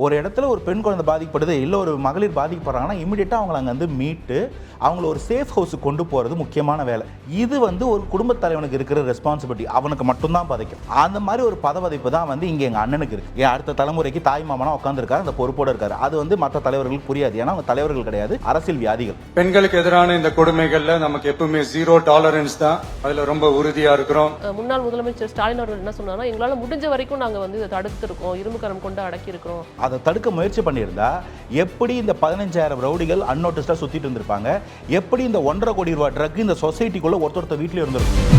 ஒரு இடத்துல ஒரு பெண் குழந்தை பாதிக்கப்படுது, இல்லை ஒரு மகளிர் பாதிக்கப்படுறாங்கன்னா இமீடியட்டாக அவங்களை அங்கே வந்து மீட்டு அவங்கள ஒரு சேஃப் ஹவுஸுக்கு கொண்டு போகிறது முக்கியமான வேலை. இது வந்து ஒரு குடும்பத் தலைவனுக்கு இருக்கிற ரெஸ்பான்சிபிலிட்டி, அவனுக்கு மட்டும்தான் பதைக்கும். அந்த மாதிரி ஒரு பதவதைப்பு தான் வந்து இங்கே எங்கள் அண்ணனுக்கு இருக்குது. ஏன் அடுத்த தலைமுறைக்கு தாய் மாமனா உட்காந்துருக்காரு, அந்த பொறுப்போடு இருக்காரு. அது வந்து மற்ற தலைவர்களுக்கு புரியாது, ஏன்னா அவங்க தலைவர்கள் கிடையாது, அரசியல் வியாதிகள். பெண்களுக்கு எதிரான இந்த கொடுமைகள்ல நமக்கு எப்பவுமே 0 டாலரன்ஸ் தான், அதுல ரொம்ப உறுதியா இருக்கிறோம். முன்னாள் முதலமைச்சர் ஸ்டாலின் அவர்கள் என்ன சொன்னாங்கன்னா, எங்களால் முடிஞ்ச வரைக்கும் நாங்கள் வந்து இதை தடுத்துருக்கோம், இரும்பு கரம் கொண்டு அடக்கி இருக்கிறோம். அதை தடுக்க முயற்சி பண்ணியிருந்தா எப்படி இந்த 15,000 ரவுடிகள் அன்னோட்டிஸ்டாக சுற்றிட்டு இருந்திருப்பாங்க, எப்படி இந்த 1.5 கோடி ரூபாய் ட்ரக் இந்த சொசைட்டிக்குள்ளே ஒருத்தர் வீட்டில் இருந்திருக்கும்.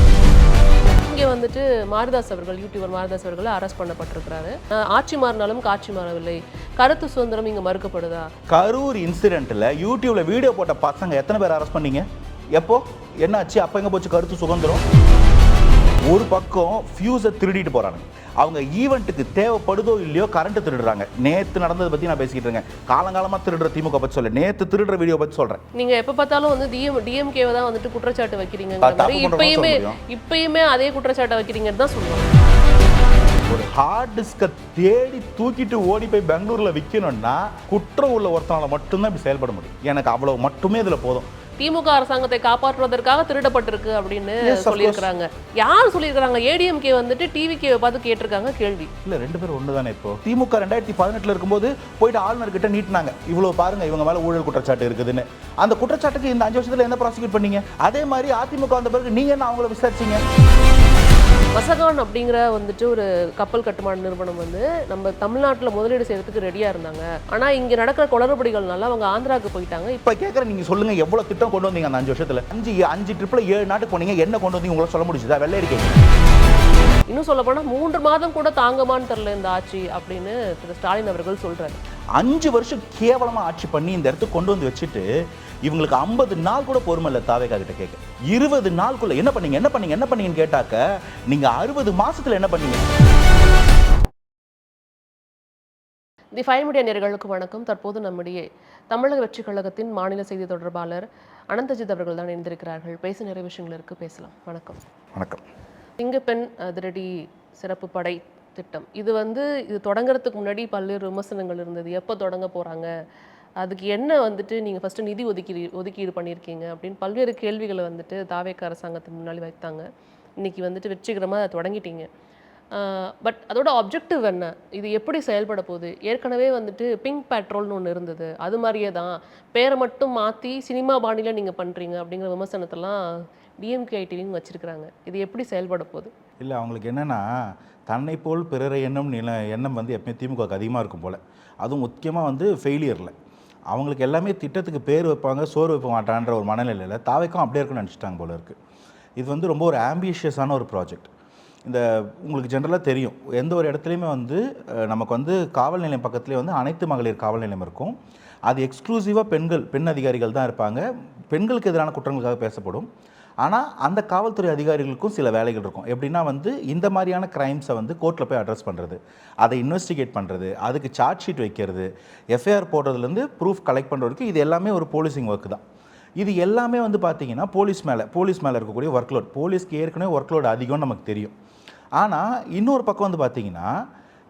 இங்கே வந்துட்டு மாரிதாஸ் அவர்கள், யூடியூபர் மாரிதாஸ் அவர்கள் அரெஸ்ட் பண்ணப்பட்டிருக்கிறாரு. ஆட்சி மாறினாலும் காட்சி மாறவில்லை, கருத்து சுதந்திரம் இங்கே மறுக்கப்படுதா? கரூர் இன்சிடென்ட்ல யூடியூப்ல வீடியோ போட்ட பசங்க எத்தனை பேர் அரெஸ்ட் பண்ணீங்க? எப்போ என்னாச்சு? அப்போ எங்கே போச்சு கருத்து சுதந்திரம்? ஒரு பக்கம் ஃபியூஸை திருடிட்டு போகிறாங்க, அவங்க ஈவெண்ட்டுக்கு தேவைப்படுதோ இல்லையோ கரண்ட் திருடுறாங்க. நேற்று நடந்ததை பற்றி நான் பேசிக்கிட்டு இருக்கேன். காலங்காலமாக திருடுற திமுக பற்றி சொல்ல, நேற்று திருடுற வீடியோ பற்றி சொல்கிறேன். நீங்கள் எப்போ பார்த்தாலும் வந்து டிஎம்கேவை தான் வந்துட்டு குற்றச்சாட்டு வைக்கிறீங்க, இப்பயுமே அதே குற்றச்சாட்டை வைக்கிறீங்கன்னு தான் சொல்லுவாங்க. ஒரு ஹார்ட் டிஸ்கை தேடி தூக்கிட்டு ஓடி போய் பெங்களூரில் விற்கணும்னா குற்றம் உள்ள ஒருத்தனால மட்டும்தான் இப்படி செயல்பட முடியும். எனக்கு அவ்வளோ மட்டுமே இதில் போதும். திமுக அரசாங்கத்தை காப்பாற்றுவதற்காக திருடப்பட்டிருக்கு அப்படின்னு சொல்லியிருக்கிறாங்க. யார் சொல்லியிருக்கிறாங்க? ஏடிஎம்கே வந்துட்டு டிவிகேவை பார்த்து கேட்டிருக்காங்க கேள்வி. இல்லை, 2 பேரும் ஒன்று தானே. இப்போ திமுக 2018 இருக்கும்போது போயிட்டு ஆளுநர் கிட்ட நீட்டினாங்க, இவ்வளோ பாருங்க இவங்க மேலே ஊழல் குற்றச்சாட்டு இருக்குதுன்னு. அந்த குற்றச்சாட்டுக்கு இந்த 5 வருஷத்தில் என்ன ப்ராசிக்யூட் பண்ணீங்க? அதே மாதிரி அதிமுக வந்த பிறகு நீங்கள் என்ன அவங்கள விசாரிச்சீங்க? மசகான் அப்படிங்கிற வந்துட்டு ஒரு கப்பல் கட்டுமான நிறுவனம் வந்து நம்ம தமிழ்நாட்டில் முதலீடு செய்யறதுக்கு ரெடியாக இருந்தாங்க. ஆனால் இங்கே நடக்கிற குளறுபடிகள்னால அவங்க ஆந்திராவுக்கு போயிட்டாங்க. இப்போ கேட்குறேன், நீங்கள் சொல்லுங்கள் எவ்வளோ திட்டம் கொண்டு வந்தீங்க அந்த 5 வருஷத்தில்? 5 ட்ரிப்பில் 7 நாட்டுக்கு போனீங்க, என்ன கொண்டு வந்தீங்க உங்களால் சொல்ல முடிச்சுதா? வெள்ளை இருக்கீங்க. இன்னும் சொல்ல போனால் 3 மாதம் கூட தாங்கமான்னு தெரில இந்த ஆட்சி அப்படின்னு திரு ஸ்டாலின் அவர்கள் சொல்கிறாரு. 5 வருஷம் கேவலமாக ஆட்சி பண்ணி இந்த இடத்துக்கு கொண்டு வந்து வச்சுட்டு இவங்களுக்கு 50 நாள் கூட பொறுமை இல்லை தாவேகா கிட்ட கேட்க. 20 நாளுக்குள்ள என்ன பண்ணீங்கன்னு கேட்டாக்க நீங்க 60 மாசத்துல என்ன பண்ணீங்க? தி 5 மீடியா நேயர்களுக்கு வணக்கம். தற்போது நம்முடைய தமிழக வெற்றி கழகத்தின் மாநில செய்தி தொடர்பாளர் அனந்தஜித் அவர்கள் தான் இணைந்திருக்கிறார்கள். பேச நிறைய விஷயங்கள் இருக்கு, பேசலாம். வணக்கம். வணக்கம். சிங்கப்பெண் அதிரடி சிறப்பு படை திட்டம் இது தொடங்குறதுக்கு முன்னாடி பல்வேறு விமர்சனங்கள் இருந்தது. எப்போ தொடங்க போகிறாங்க, அதுக்கு என்ன வந்துட்டு நீங்கள் ஃபஸ்ட்டு நிதி ஒதுக்கீடு பண்ணியிருக்கீங்க அப்படின்னு பல்வேறு கேள்விகளை வந்துட்டு தாவேகா அரசாங்கத்துக்கு முன்னாடி வைத்தாங்க. இன்றைக்கி வந்துட்டு வெற்றிகரமாக தொடங்கிட்டீங்க. பட் அதோட ஆப்ஜெக்டிவ் என்ன, இது எப்படி செயல்பட போகுது? ஏற்கனவே வந்துட்டு பிங்க் பேட்ரோல்னு ஒன்று இருந்தது, அது மாதிரியே தான் பேரை மட்டும் மாற்றி சினிமா பாணியில் நீங்கள் பண்ணுறீங்க அப்படிங்கிற விமர்சனத்தெல்லாம் டிஎம்கே ஐடிவியும் வச்சுருக்கிறாங்க. இது எப்படி செயல்பட போகுது? இல்லை, அவங்களுக்கு என்னென்னா தன்னை போல் பிறரை எண்ணம் வந்து எப்பவுமே திமுக அதிகமாக இருக்கும் போல். அதுவும் முக்கியமாக வந்து ஃபெயிலியரில் அவங்களுக்கு எல்லாமே திட்டத்துக்கு பேர் வைப்பாங்க, சோறு வைக்க மாட்டான்ற ஒரு மனநிலையில் தாவேக்கும் அப்படியே இருக்குன்னு நினச்சிட்டாங்க போல இருக்குது. இது வந்து ரொம்ப ஒரு ஆம்பிஷியஸான ஒரு ப்ராஜெக்ட். இந்த உங்களுக்கு ஜென்ரலாக தெரியும், எந்த ஒரு இடத்துலையுமே வந்து நமக்கு வந்து காவல் நிலையம் பக்கத்துலேயே வந்து அனைத்து மகளிர் காவல் நிலையம் இருக்கும். அது எக்ஸ்க்ளூசிவாக பெண் அதிகாரிகள் தான் இருப்பாங்க. பெண்களுக்கு எதிரான குற்றங்களுக்காக பேசப்படும். ஆனால் அந்த காவல்துறை அதிகாரிகளுக்கும் சில வேலைகள் இருக்கும். எப்படின்னா வந்து இந்த மாதிரியான க்ரைம்ஸை வந்து கோர்ட்டில் போய் அட்ரஸ் பண்ணுறது, அதை இன்வெஸ்டிகேட் பண்ணுறது, அதுக்கு சார்ஜ் ஷீட் வைக்கிறது, எஃப்ஐஆர் போடுறதுலேருந்து ப்ரூஃப் கலெக்ட் பண்ணுறதுக்கு இது எல்லாமே ஒரு போலீசிங் ஒர்க் தான். இது எல்லாமே வந்து பார்த்திங்கன்னா போலீஸ் மேலே இருக்கக்கூடிய ஒர்க்லோட். போலீஸ்க்கு ஏற்கனவே ஒர்க்லோட் அதிகம்னு நமக்கு தெரியும். ஆனால் இன்னொரு பக்கம் வந்து பார்த்திங்கன்னா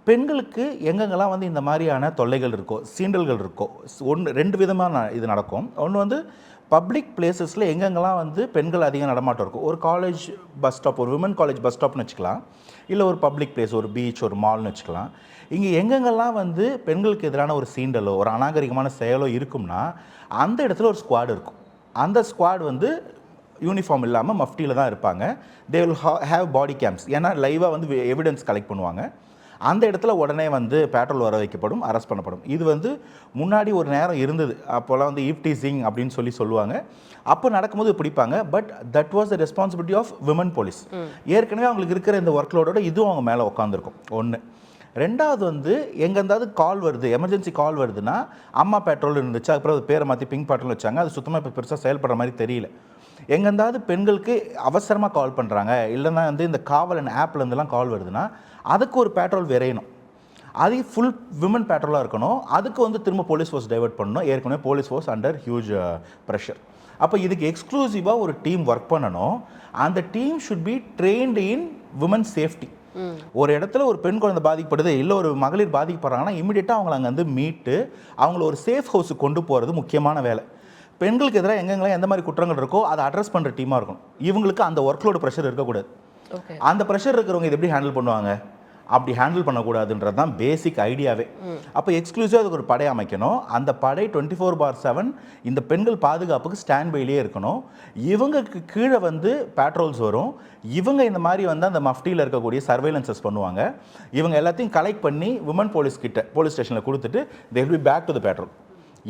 பெண்களுக்கு எங்கெங்கெல்லாம் வந்து இந்த மாதிரியான தொல்லைகள் இருக்கோ, சீண்டல்கள் இருக்கோ, 2 விதமாக இது நடக்கும். ஒன்று வந்து பப்ளிக் பிளேசஸில் எங்கெங்கெல்லாம் வந்து பெண்கள் அதிகம் நடமாட்டம் இருக்கும். ஒரு காலேஜ் பஸ் ஸ்டாப், ஒரு விமன் காலேஜ் பஸ் ஸ்டாப்னு வச்சுக்கலாம், இல்லை ஒரு பப்ளிக் பிளேஸ், ஒரு பீச், ஒரு மால்னு வச்சுக்கலாம். இங்கே எங்கெங்கெல்லாம் வந்து பெண்களுக்கு எதிரான ஒரு சீண்டலோ ஒரு அநாகரிகமான செயலோ இருக்கும்னா அந்த இடத்துல ஒரு ஸ்குவாட் இருக்கும். அந்த ஸ்குவாட் வந்து யூனிஃபார்ம் இல்லாமல் மஃப்டியில் தான் இருப்பாங்க. They will have body games, ஏன்னா லைவாக வந்து எவிடன்ஸ் கலெக்ட் பண்ணுவாங்க. அந்த இடத்துல உடனே வந்து பேட்ரோல் வர வைக்கப்படும், அரெஸ்ட் பண்ணப்படும். இது வந்து முன்னாடி ஒரு நேரம் இருந்தது. அப்போல்லாம் வந்து ஈவ்டீசிங் அப்படின்னு சொல்லுவாங்க. அப்போ நடக்கும்போது பிடிப்பாங்க. But that was the responsibility of women police. ஏற்கனவே அவங்களுக்கு இருக்கிற இந்த ஒர்க்லோடோட இதுவும் அவங்க மேலே உட்காந்துருக்கும். ஒன்று. ரெண்டாவது வந்து எங்கேருந்தாவது கால் வருது, எமர்ஜென்சி கால் வருதுன்னா, அம்மா பேட்ரோல் இருந்துச்சு, அதுக்கப்புறம் அது பேரை மாற்றி பிங்க் பேட்ரோல் வச்சாங்க. அது சுத்தமாக இப்போ பெருசாக செயல்படுற மாதிரி தெரியல. எங்கேருந்தாவது பெண்களுக்கு அவசரமாக கால் பண்ணுறாங்க, இல்லைன்னா வந்து இந்த காவலன் ஆப்லேருந்துலாம் கால் வருதுன்னா அதுக்கு ஒரு பேட்ரோல் விரையணும். அது ஃபுல் விமன் பேட்ரோலாக இருக்கணும். அதுக்கு வந்து திரும்ப போலீஸ் ஃபோர்ஸ் டைவர்ட் பண்ணணும். ஏற்கனவே police force under huge pressure. அப்போ இதுக்கு எக்ஸ்க்ளூசிவாக ஒரு டீம் ஒர்க் பண்ணணும். அந்த team should be trained in women safety. ஒரு இடத்துல ஒரு பெண் குழந்தை பாதிக்கப்படுது, இல்லை ஒரு மகளிர் பாதிக்கப்படுறாங்கன்னா இமீடியட்டாக அவங்களை அங்கே வந்து மீட்டு அவங்கள ஒரு சேஃப் ஹவுஸுக்கு கொண்டு போகிறது முக்கியமான வேலை. பெண்களுக்கு எதிராக எங்கெங்கெல்லாம் எந்த மாதிரி குற்றங்கள் இருக்கோ அதை அட்ரஸ் பண்ணுற டீமாக இருக்கணும். இவங்களுக்கு அந்த ஒர்க்லோடு ப்ரெஷர் இருக்கக்கூடாது. அந்த ப்ரெஷர் இருக்கிறவங்க இதை எப்படி ஹேண்டில் பண்ணுவாங்க? அப்படி ஹேண்டில் பண்ணக்கூடாதுன்றது தான் பேசிக் ஐடியாவே. அப்போ எக்ஸ்க்ளூசிவாக அதுக்கு ஒரு படை அமைக்கணும். அந்த படை 24/7 இந்த பெண்கள் பாதுகாப்புக்கு ஸ்டாண்ட் பைலேயே இருக்கணும். இவங்களுக்கு கீழே வந்து பேட்ரோல்ஸ் வரும். இவங்க இந்த மாதிரி வந்து அந்த மஃப்டியில் இருக்கக்கூடிய சர்வைலன்சஸ் பண்ணுவாங்க. இவங்க எல்லாத்தையும் கலெக்ட் பண்ணி விமன் போலீஸ் ஸ்டேஷனில் கொடுத்துட்டு they will be back to the patrol.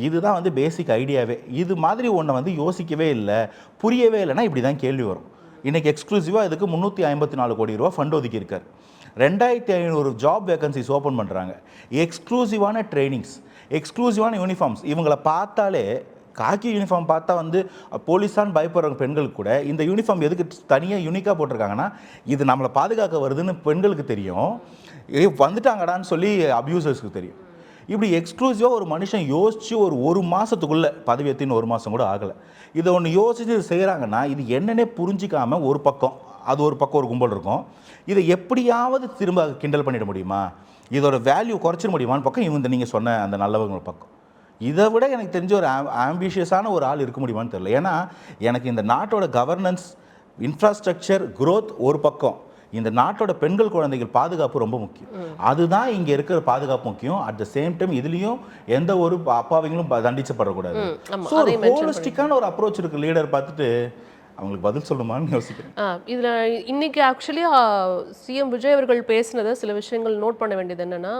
இதுதான் வந்து பேசிக் ஐடியாவே. இது மாதிரி ஒன்றை வந்து யோசிக்கவே இல்லை, புரியவே இல்லைன்னா இப்படி தான் கேள்வி வரும். இன்றைக்கி எக்ஸ்க்ளூசிவாக இதுக்கு 354 கோடி ரூபா ஃபண்ட் ஒதுக்கியிருக்காரு. 2500 ஜாப் வேகன்சிஸ் ஓப்பன் பண்ணுறாங்க. எக்ஸ்க்ளூசிவான ட்ரைனிங்ஸ், எக்ஸ்க்ளூசிவான யூனிஃபார்ம்ஸ். இவங்களை பார்த்தாலே காக்கி யூனிஃபார்ம் பார்த்தா வந்து போலீஸான்னு பயப்படுற பெண்களுக்கு கூட இந்த யூனிஃபார்ம் எதுக்கு தனியாக யூனிக்காக போட்டிருக்காங்கன்னா இது நம்மளை பாதுகாக்க வருதுன்னு பெண்களுக்கு தெரியும், வந்துட்டாங்கடான்னு சொல்லி அப்யூசர்ஸ்க்கு தெரியும். இப்படி எக்ஸ்க்ளூசிவாக ஒரு மனுஷன் யோசித்து ஒரு மாதத்துக்குள்ளே பதவியேற்றின்னு 1 மாதம் கூட ஆகலை. இதை ஒன்று யோசித்து இது செய்கிறாங்கன்னா இது என்னன்னே புரிஞ்சிக்காமல் ஒரு பக்கம் அது ஒரு பக்கம் ஒரு கும்பல் இருக்கும். இதை எப்படியாவது திரும்ப கிண்டல் பண்ணிட முடியுமா, இதோட வேல்யூ குறைச்சிட முடியுமான்னு பக்கம் இவங்க நீங்கள் சொன்ன அந்த நல்லவங்க பக்கம். இதை விட எனக்கு தெரிஞ்ச ஒரு ஆம்பிஷியஸான ஒரு ஆள் இருக்க முடியுமான்னு தெரியல. ஏன்னா எனக்கு இந்த நாட்டோட கவர்னன்ஸ், இன்ஃப்ராஸ்ட்ரக்சர், growth ஒரு பக்கம், இந்த நாட்டோட பெண்கள் குழந்தைகள் பாதுகாப்பு ரொம்ப முக்கியம். அதுதான் இங்கே இருக்கிற பாதுகாப்பு முக்கியம். அட் த சேம் டைம் இதுலேயும் எந்த ஒரு அப்பாவிங்களும் தண்டிச்சப்படக்கூடாது. ஸோ ஒரு ஹோலிஸ்டிக்கான ஒரு அப்ரோச் இருக்கு. லீடர் பார்த்துட்டு அவங்களுக்கு பதில் சொல்லுமான்னு யோசிக்கிறேன். இதில் இன்னைக்கு ஆக்சுவலி சிஎம் விஜய் அவர்கள் பேசினதை சில விஷயங்கள் நோட் பண்ண வேண்டியது என்னென்னா,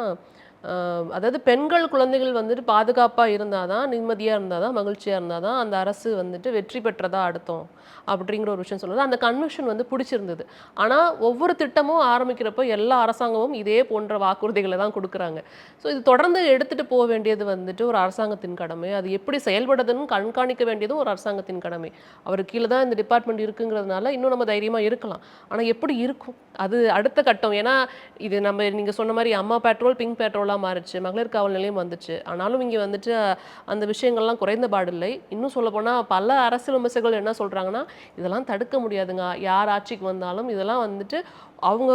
அதாவது பெண்கள் குழந்தைகள் வந்துட்டு பாதுகாப்பாக இருந்தால் தான், நிம்மதியாக இருந்தால் தான், மகிழ்ச்சியாக இருந்தால் தான் அந்த அரசு வந்துட்டு வெற்றி பெற்றதா அர்த்தம் அப்படிங்கிற ஒரு விஷயம் சொல்லுது. அந்த கன்வென்ஷன் வந்து பிடிச்சிருந்தது. ஆனால் ஒவ்வொரு திட்டமும் ஆரம்பிக்கிறப்போ எல்லா அரசாங்கமும் இதே போன்ற வாக்குறுதிகளை தான் கொடுக்குறாங்க. ஸோ இது தொடர்ந்து எடுத்துகிட்டு போக வேண்டியது வந்துட்டு ஒரு அரசாங்கத்தின் கடமை. அது எப்படி செயல்படுதுன்னு கண்காணிக்க வேண்டியதும் ஒரு அரசாங்கத்தின் கடமை. அவர் கீழே தான் இந்த டிபார்ட்மெண்ட் இருக்குங்கிறதுனால இன்னும் நம்ம தைரியமாக இருக்கலாம். ஆனால் எப்படி இருக்கும் அது அடுத்த கட்டம். ஏன்னா இது நம்ம நீங்கள் சொன்ன மாதிரி அம்மா பேட்ரோல் பிங்க் பேட்ரோலாக மாறிச்சு, மகளிர் காவல் நிலையம் வந்துச்சு. ஆனாலும் இங்கே வந்துட்டு அந்த விஷயங்கள்லாம் குறைந்த பாடில்லை. இன்னும் சொல்லப்போனால் பல அரசியல் விமர்சகர்கள் என்ன சொல்கிறாங்கன்னா, இதெல்லாம் தடுக்க முடியாதுங்க, யார் ஆட்சிக்கு வந்தாலும் இதெல்லாம் வந்துட்டு அவங்க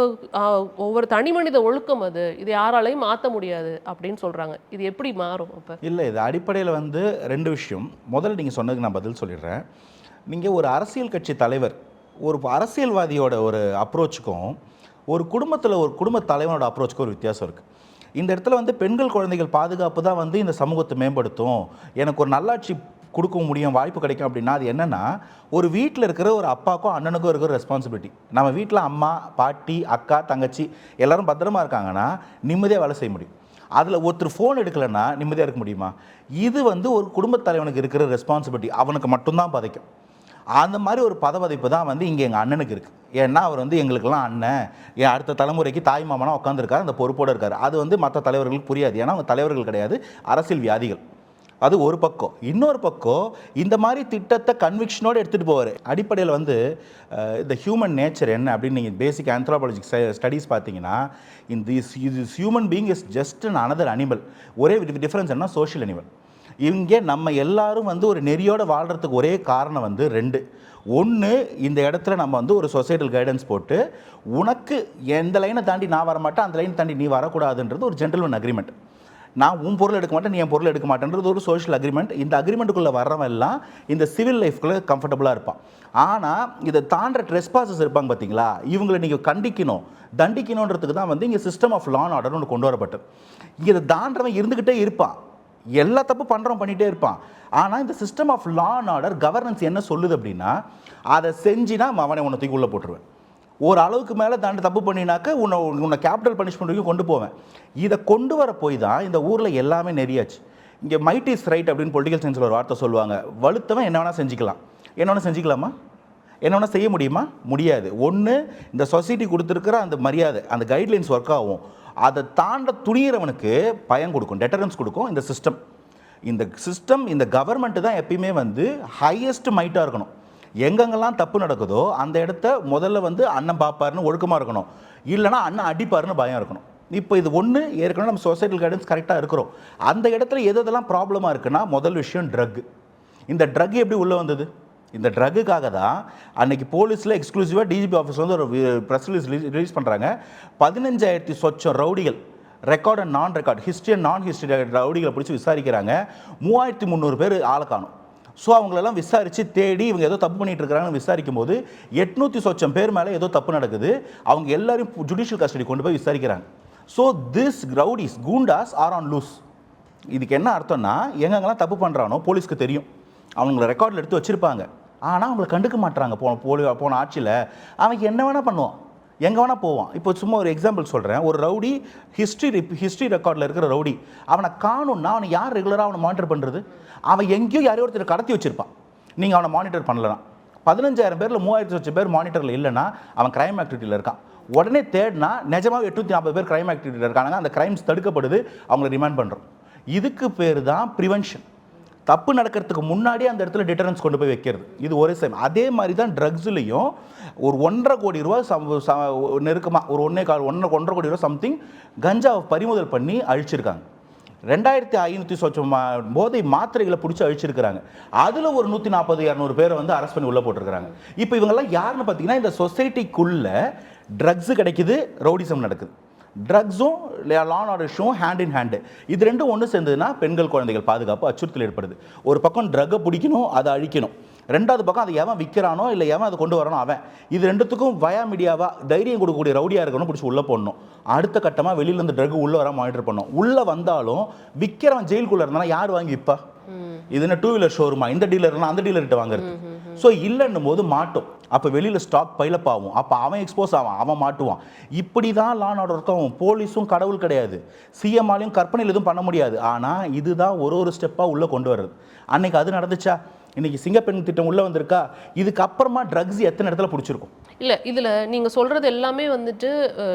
ஒவ்வொரு தனி மனித ஒழுக்கம், அது இது யாராலையும் மாற்ற முடியாது அப்படின்னு சொல்கிறாங்க. இது எப்படி மாறும் அப்போ? இல்லை, இது அடிப்படையில் வந்து 2 விஷயம். முதல்ல நீங்கள் சொன்னதுக்கு நான் பதில் சொல்லிடுறேன். நீங்கள் ஒரு அரசியல் கட்சி தலைவர், ஒரு அரசியல்வாதியோட ஒரு அப்ரோச்சுக்கும் ஒரு குடும்பத்தில் ஒரு குடும்ப தலைவனோட அப்ரோச்சுக்கும் ஒரு வித்தியாசம் இருக்குது. இந்த இடத்துல வந்து பெண்கள் குழந்தைகள் பாதுகாப்பு தான் வந்து இந்த சமூகத்தை மேம்படுத்தும், எனக்கு ஒரு நல்லாட்சி கொடுக்க முடியும், வாய்ப்பு கிடைக்கும் அப்படின்னா அது என்னென்னா, ஒரு வீட்டில் இருக்கிற ஒரு அப்பாவுக்கும் அண்ணனுக்கும் இருக்கிற ரெஸ்பான்சிபிலிட்டி. நம்ம வீட்டில் அம்மா, பாட்டி, அக்கா, தங்கச்சி எல்லாரும் பத்திரமா இருக்காங்கன்னா நிம்மதியாக வேலை செய்ய முடியும். அதில் ஒருத்தர் ஃபோன் எடுக்கலைன்னா நிம்மதியாக இருக்க முடியுமா? இது வந்து ஒரு குடும்பத் தலைவனுக்கு இருக்கிற ரெஸ்பான்சிபிலிட்டி, அவனுக்கு மட்டும்தான் பதைக்கும். அந்த மாதிரி ஒரு பதவதைப்பு தான் வந்து இங்கே எங்கள் அண்ணனுக்கு இருக்குது. ஏன்னா அவர் வந்து எங்களுக்கெல்லாம் அண்ணன், என் அடுத்த தலைமுறைக்கு தாய் மாமனா உட்காந்துருக்காரு, அந்த பொறுப்போடு இருக்கார். அது வந்து மற்ற தலைவர்களுக்கு புரியாது. ஏன்னா அவங்க தலைவர்கள் கிடையாது, அரசியல் வியாதிகள். அது ஒரு பக்கம். இன்னொரு பக்கம் இந்த மாதிரி திட்டத்தை கன்விக்ஷனோடு எடுத்துகிட்டு போவார். அடிப்படையில் வந்து இந்த ஹியூமன் நேச்சர் என்ன அப்படின்னு நீங்கள் பேசிக் ஆந்த்ரோபாலஜிக் ஸ்டடீஸ் பார்த்தீங்கன்னா, இது human being is just an another animal. ஒரே டிஃப்ரென்ஸ் என்ன, சோஷியல் அனிமல். இங்கே நம்ம எல்லாரும் வந்து ஒரு நெறியோடு வாழ்கிறதுக்கு ஒரே காரணம் வந்து 2. ஒன்று, இந்த இடத்துல நம்ம வந்து ஒரு சொசைட்டல் கைடன்ஸ் போட்டு உனக்கு எந்த லைனை தாண்டி நான் வரமாட்டேன், அந்த லைனை தாண்டி நீ வரக்கூடாதுன்றது ஒரு ஜென்டில்மேன் அக்ரிமெண்ட். நான் உன் பொருள் எடுக்க மாட்டேன், நீ என் பொருள் எடுக்க மாட்டேன்றது ஒரு சோஷியல் அக்ரிமெண்ட். இந்த அக்ரிமெண்ட்டுக்குள்ளே வர்றவன் எல்லாம் இந்த சிவில் லைஃப்குள்ளே கம்ஃபர்டபுளாக இருப்பான். ஆனால் இதை தாண்ட ட்ரெஸ்பாசஸ் இருப்பாங்க பார்த்தீங்களா, இவங்களை நீங்கள் கண்டிக்கணும், தண்டிக்கணுன்றதுக்கு தான் வந்து இங்கே சிஸ்டம் ஆஃப் லா அண்ட் ஆர்டர்னு ஒன்று கொண்டு வரப்பட்டது. இங்கே இதை தாண்டவன் இருந்துக்கிட்டே இருப்பான், எல்லா தப்பு பண்ணுறோம் பண்ணிகிட்டே இருப்பான். ஆனால் இந்த system of law and order governance என்ன சொல்லுது அப்படின்னா, அதை செஞ்சினா அவனை உன்னை தூக்கி உள்ளே போட்டுருவேன், ஒரு அளவுக்கு மேலே தாண்டி தப்பு பண்ணினாக்க உன்னை கேபிட்டல் பனிஷ்மெண்ட் வரைக்கும் கொண்டு போவேன். இதை கொண்டு வர போய் தான் இந்த ஊரில் எல்லாமே நெறியாச்சு. இங்கே மைட் இஸ் ரைட் அப்படின்னு பொலிட்டிக்கல் சயின்ஸில் ஒரு வார்த்தை சொல்லுவாங்க. வலுத்தவன் என்ன வேணால் செஞ்சுக்கலாம். என்ன வேணால் செஞ்சுக்கலாமா? என்ன வேணால் செய்ய முடியுமா? முடியாது. ஒன்று, இந்த சொசைட்டி கொடுத்துருக்கிற அந்த மரியாதை, அந்த கைட்லைன்ஸ் ஒர்க் ஆகும். அதை தாண்ட துணிகிறவனுக்கு பயம் கொடுக்கும், டெட்டரன்ஸ் கொடுக்கும் இந்த சிஸ்டம். இந்த கவர்மெண்ட்டு தான் எப்பயுமே வந்து ஹையஸ்ட் மைட்டாக இருக்கணும். எங்கெங்கெல்லாம் தப்பு நடக்குதோ அந்த இடத்த முதல்ல வந்து அண்ணன் பார்ப்பாருன்னு ஒழுக்கமாக இருக்கணும், இல்லைனா அண்ணன் அடிப்பாருன்னு பயம் இருக்கணும். இப்போ இது ஒன்று, ஏற்கனவே நம்ம சொசைட்டல் கைடன்ஸ் கரெக்டாக இருக்கிறோம். அந்த இடத்துல எதெல்லாம் ப்ராப்ளமாக இருக்குன்னா, முதல் விஷயம் ட்ரக். இந்த ட்ரக் எப்படி உள்ளே வந்தது? இந்த ட்ரக்குக்காக தான் அன்னைக்கு போலீஸில் எக்ஸ்க்ளூசிவாக டிஜிபி ஆஃபீஸ் வந்து ஒரு ப்ரெஸ் ரிலீஸ் பண்ணுறாங்க. 15,000 சொச்சம் ரவுடிகள், ரெக்கார்ட் அண்ட் நான் ரெக்கார்ட், ஹிஸ்ட்ரி அண்ட் நான் ஹிஸ்ட்ரி ரவுடிகளை பிடிச்சி விசாரிக்கிறாங்க. 3,300 பேர் ஆளை காணும். ஸோ அவங்களெல்லாம் விசாரித்து தேடி இவங்க ஏதோ தப்பு பண்ணிட்டு இருக்கிறாங்கன்னு விசாரிக்கும் போது 800 சொச்சம் பேர் மேலே ஏதோ தப்பு நடக்குது. அவங்க எல்லாரும் ஜுடிஷியல் கஸ்டடி கொண்டு போய் விசாரிக்கிறாங்க. So this rowdies goondas are on loose. இதுக்கு என்ன அர்த்தம்னா, எங்கெங்கெல்லாம் தப்பு பண்ணுறானோ போலீஸ்க்கு தெரியும், அவங்கள ரெக்கார்டில் எடுத்து வச்சுருப்பாங்க. ஆனால் அவங்கள கண்டுக்க மாட்டுறாங்க. போன ஆட்சியில் அவன் என்ன வேணால் பண்ணுவான், எங்கே வேணால் போவான். இப்போ சும்மா ஒரு எக்ஸாம்பிள் சொல்கிறேன். ஒரு ரவுடி ஹிஸ்ட்ரி ரெக்கார்டில் இருக்கிற ரவுடி, அவனை காணும்னா அவனை யார் ரெகுலராக அவனை மானிட்டர் பண்ணுறது? அவன் எங்கேயோ யாரையோ ஒருத்தர் கடத்தி வச்சுருப்பான். நீங்கள் அவனை மானிட்டர் பண்ணலாம். 15,000 பேரில் 3,000 பேர் மானிட்டரில் இல்லைன்னா அவன் கிரைம் ஆக்டிவிட்டியில் இருக்கான். உடனே தேடினா நிஜமாக 840 பேர் கிரைம் ஆக்டிவிட்டியில் இருக்காங்க. அந்த கிரைம்ஸ் தடுக்கப்படுது, அவங்களை ரிமாண்ட் பண்ணுறோம். இதுக்கு பேர் தான் ப்ரிவென்ஷன். தப்பு நடக்கிறதுக்கு முன்னாடி அந்த இடத்துல டிட்டரன்ஸ் கொண்டு போய் வைக்கிறது. இது ஒரு சேம். அதே மாதிரி தான் ட்ரக்ஸ்லையும் ஒரு 1.5 கோடி ரூபா நெருக்கமாக ஒரு 1.5 கோடி ரூபா சம்திங் கஞ்சாவை பறிமுதல் பண்ணி அழிச்சிருக்காங்க. 2,500 சொச்சம் போதை மாத்திரைகளை பிடிச்சி அழிச்சிருக்கிறாங்க. அதில் ஒரு 140-200 பேரை வந்து அரெஸ்ட் பண்ணி உள்ளே போட்டிருக்கிறாங்க. இப்போ இவங்கெல்லாம் யாருன்னு பார்த்தீங்கன்னா, இந்த சொசைட்டிக்குள்ளே ட்ரக்ஸு கிடைக்குது, ரவுடிசம் நடக்குது. ட்ரக்ஸும் லா அண்ட் ஆர்டர் இஷ்யூவும் ஹேண்ட் இன் ஹேண்டு. இது ரெண்டும் ஒன்று சேர்ந்ததுன்னா பெண்கள் குழந்தைகள் பாதுகாப்பு அச்சுறுத்தல் ஏற்படுது. ஒரு பக்கம் ட்ரக்கை பிடிக்கணும், அதை அழிக்கணும். ரெண்டாவது பக்கம் அதை எவன் விற்கிறானோ இல்லை எவன் அதை கொண்டு வரணும் அவன். இது ரெண்டுத்துக்கும் வயா மீடியாவாக தைரியம் கொடுக்கக்கூடிய ரவுடியாக இருக்கணும், பிடிச்சி உள்ளே போடணும். அடுத்த கட்டமாக வெளியிலேருந்து ட்ரக் உள்ளே வர மானிட்டர் பண்ணணும். உள்ளே வந்தாலும் விற்கிறவன் ஜெயிலுக்குள்ளே இருந்தானா யார் வாங்கி விற்பா? இது என்ன 2 வீலர் ஷோரூமா? இந்த டீலர்னா அந்த டீலர்கிட்ட வாங்குறது. ஸோ இல்லைன்னும் போது மாட்டும். அப்போ வெளியில் ஸ்டாக் பைலப் ஆகும். அப்போ அவன் எக்ஸ்போஸ் ஆவான், அவன் மாட்டுவான். இப்படி தான் லா அண்ட் ஆர்டர் இருக்கும். போலீஸும் கடவுள் கிடையாது, சிஎம்ஆலையும் கற்பனையில் எதுவும் பண்ண முடியாது. ஆனால் இதுதான் ஒரு ஸ்டெப்பாக உள்ளே கொண்டு வர்றது. அன்னைக்கு அது நடந்துச்சா? இன்னைக்கு சிங்கப்பெண் திட்டம் உள்ளே வந்திருக்கா? இதுக்கப்புறமா ட்ரக்ஸ் எத்தனை இடத்துல பிடிச்சிருக்கும்? இல்லை, இதில் நீங்கள் சொல்கிறது எல்லாமே வந்துட்டு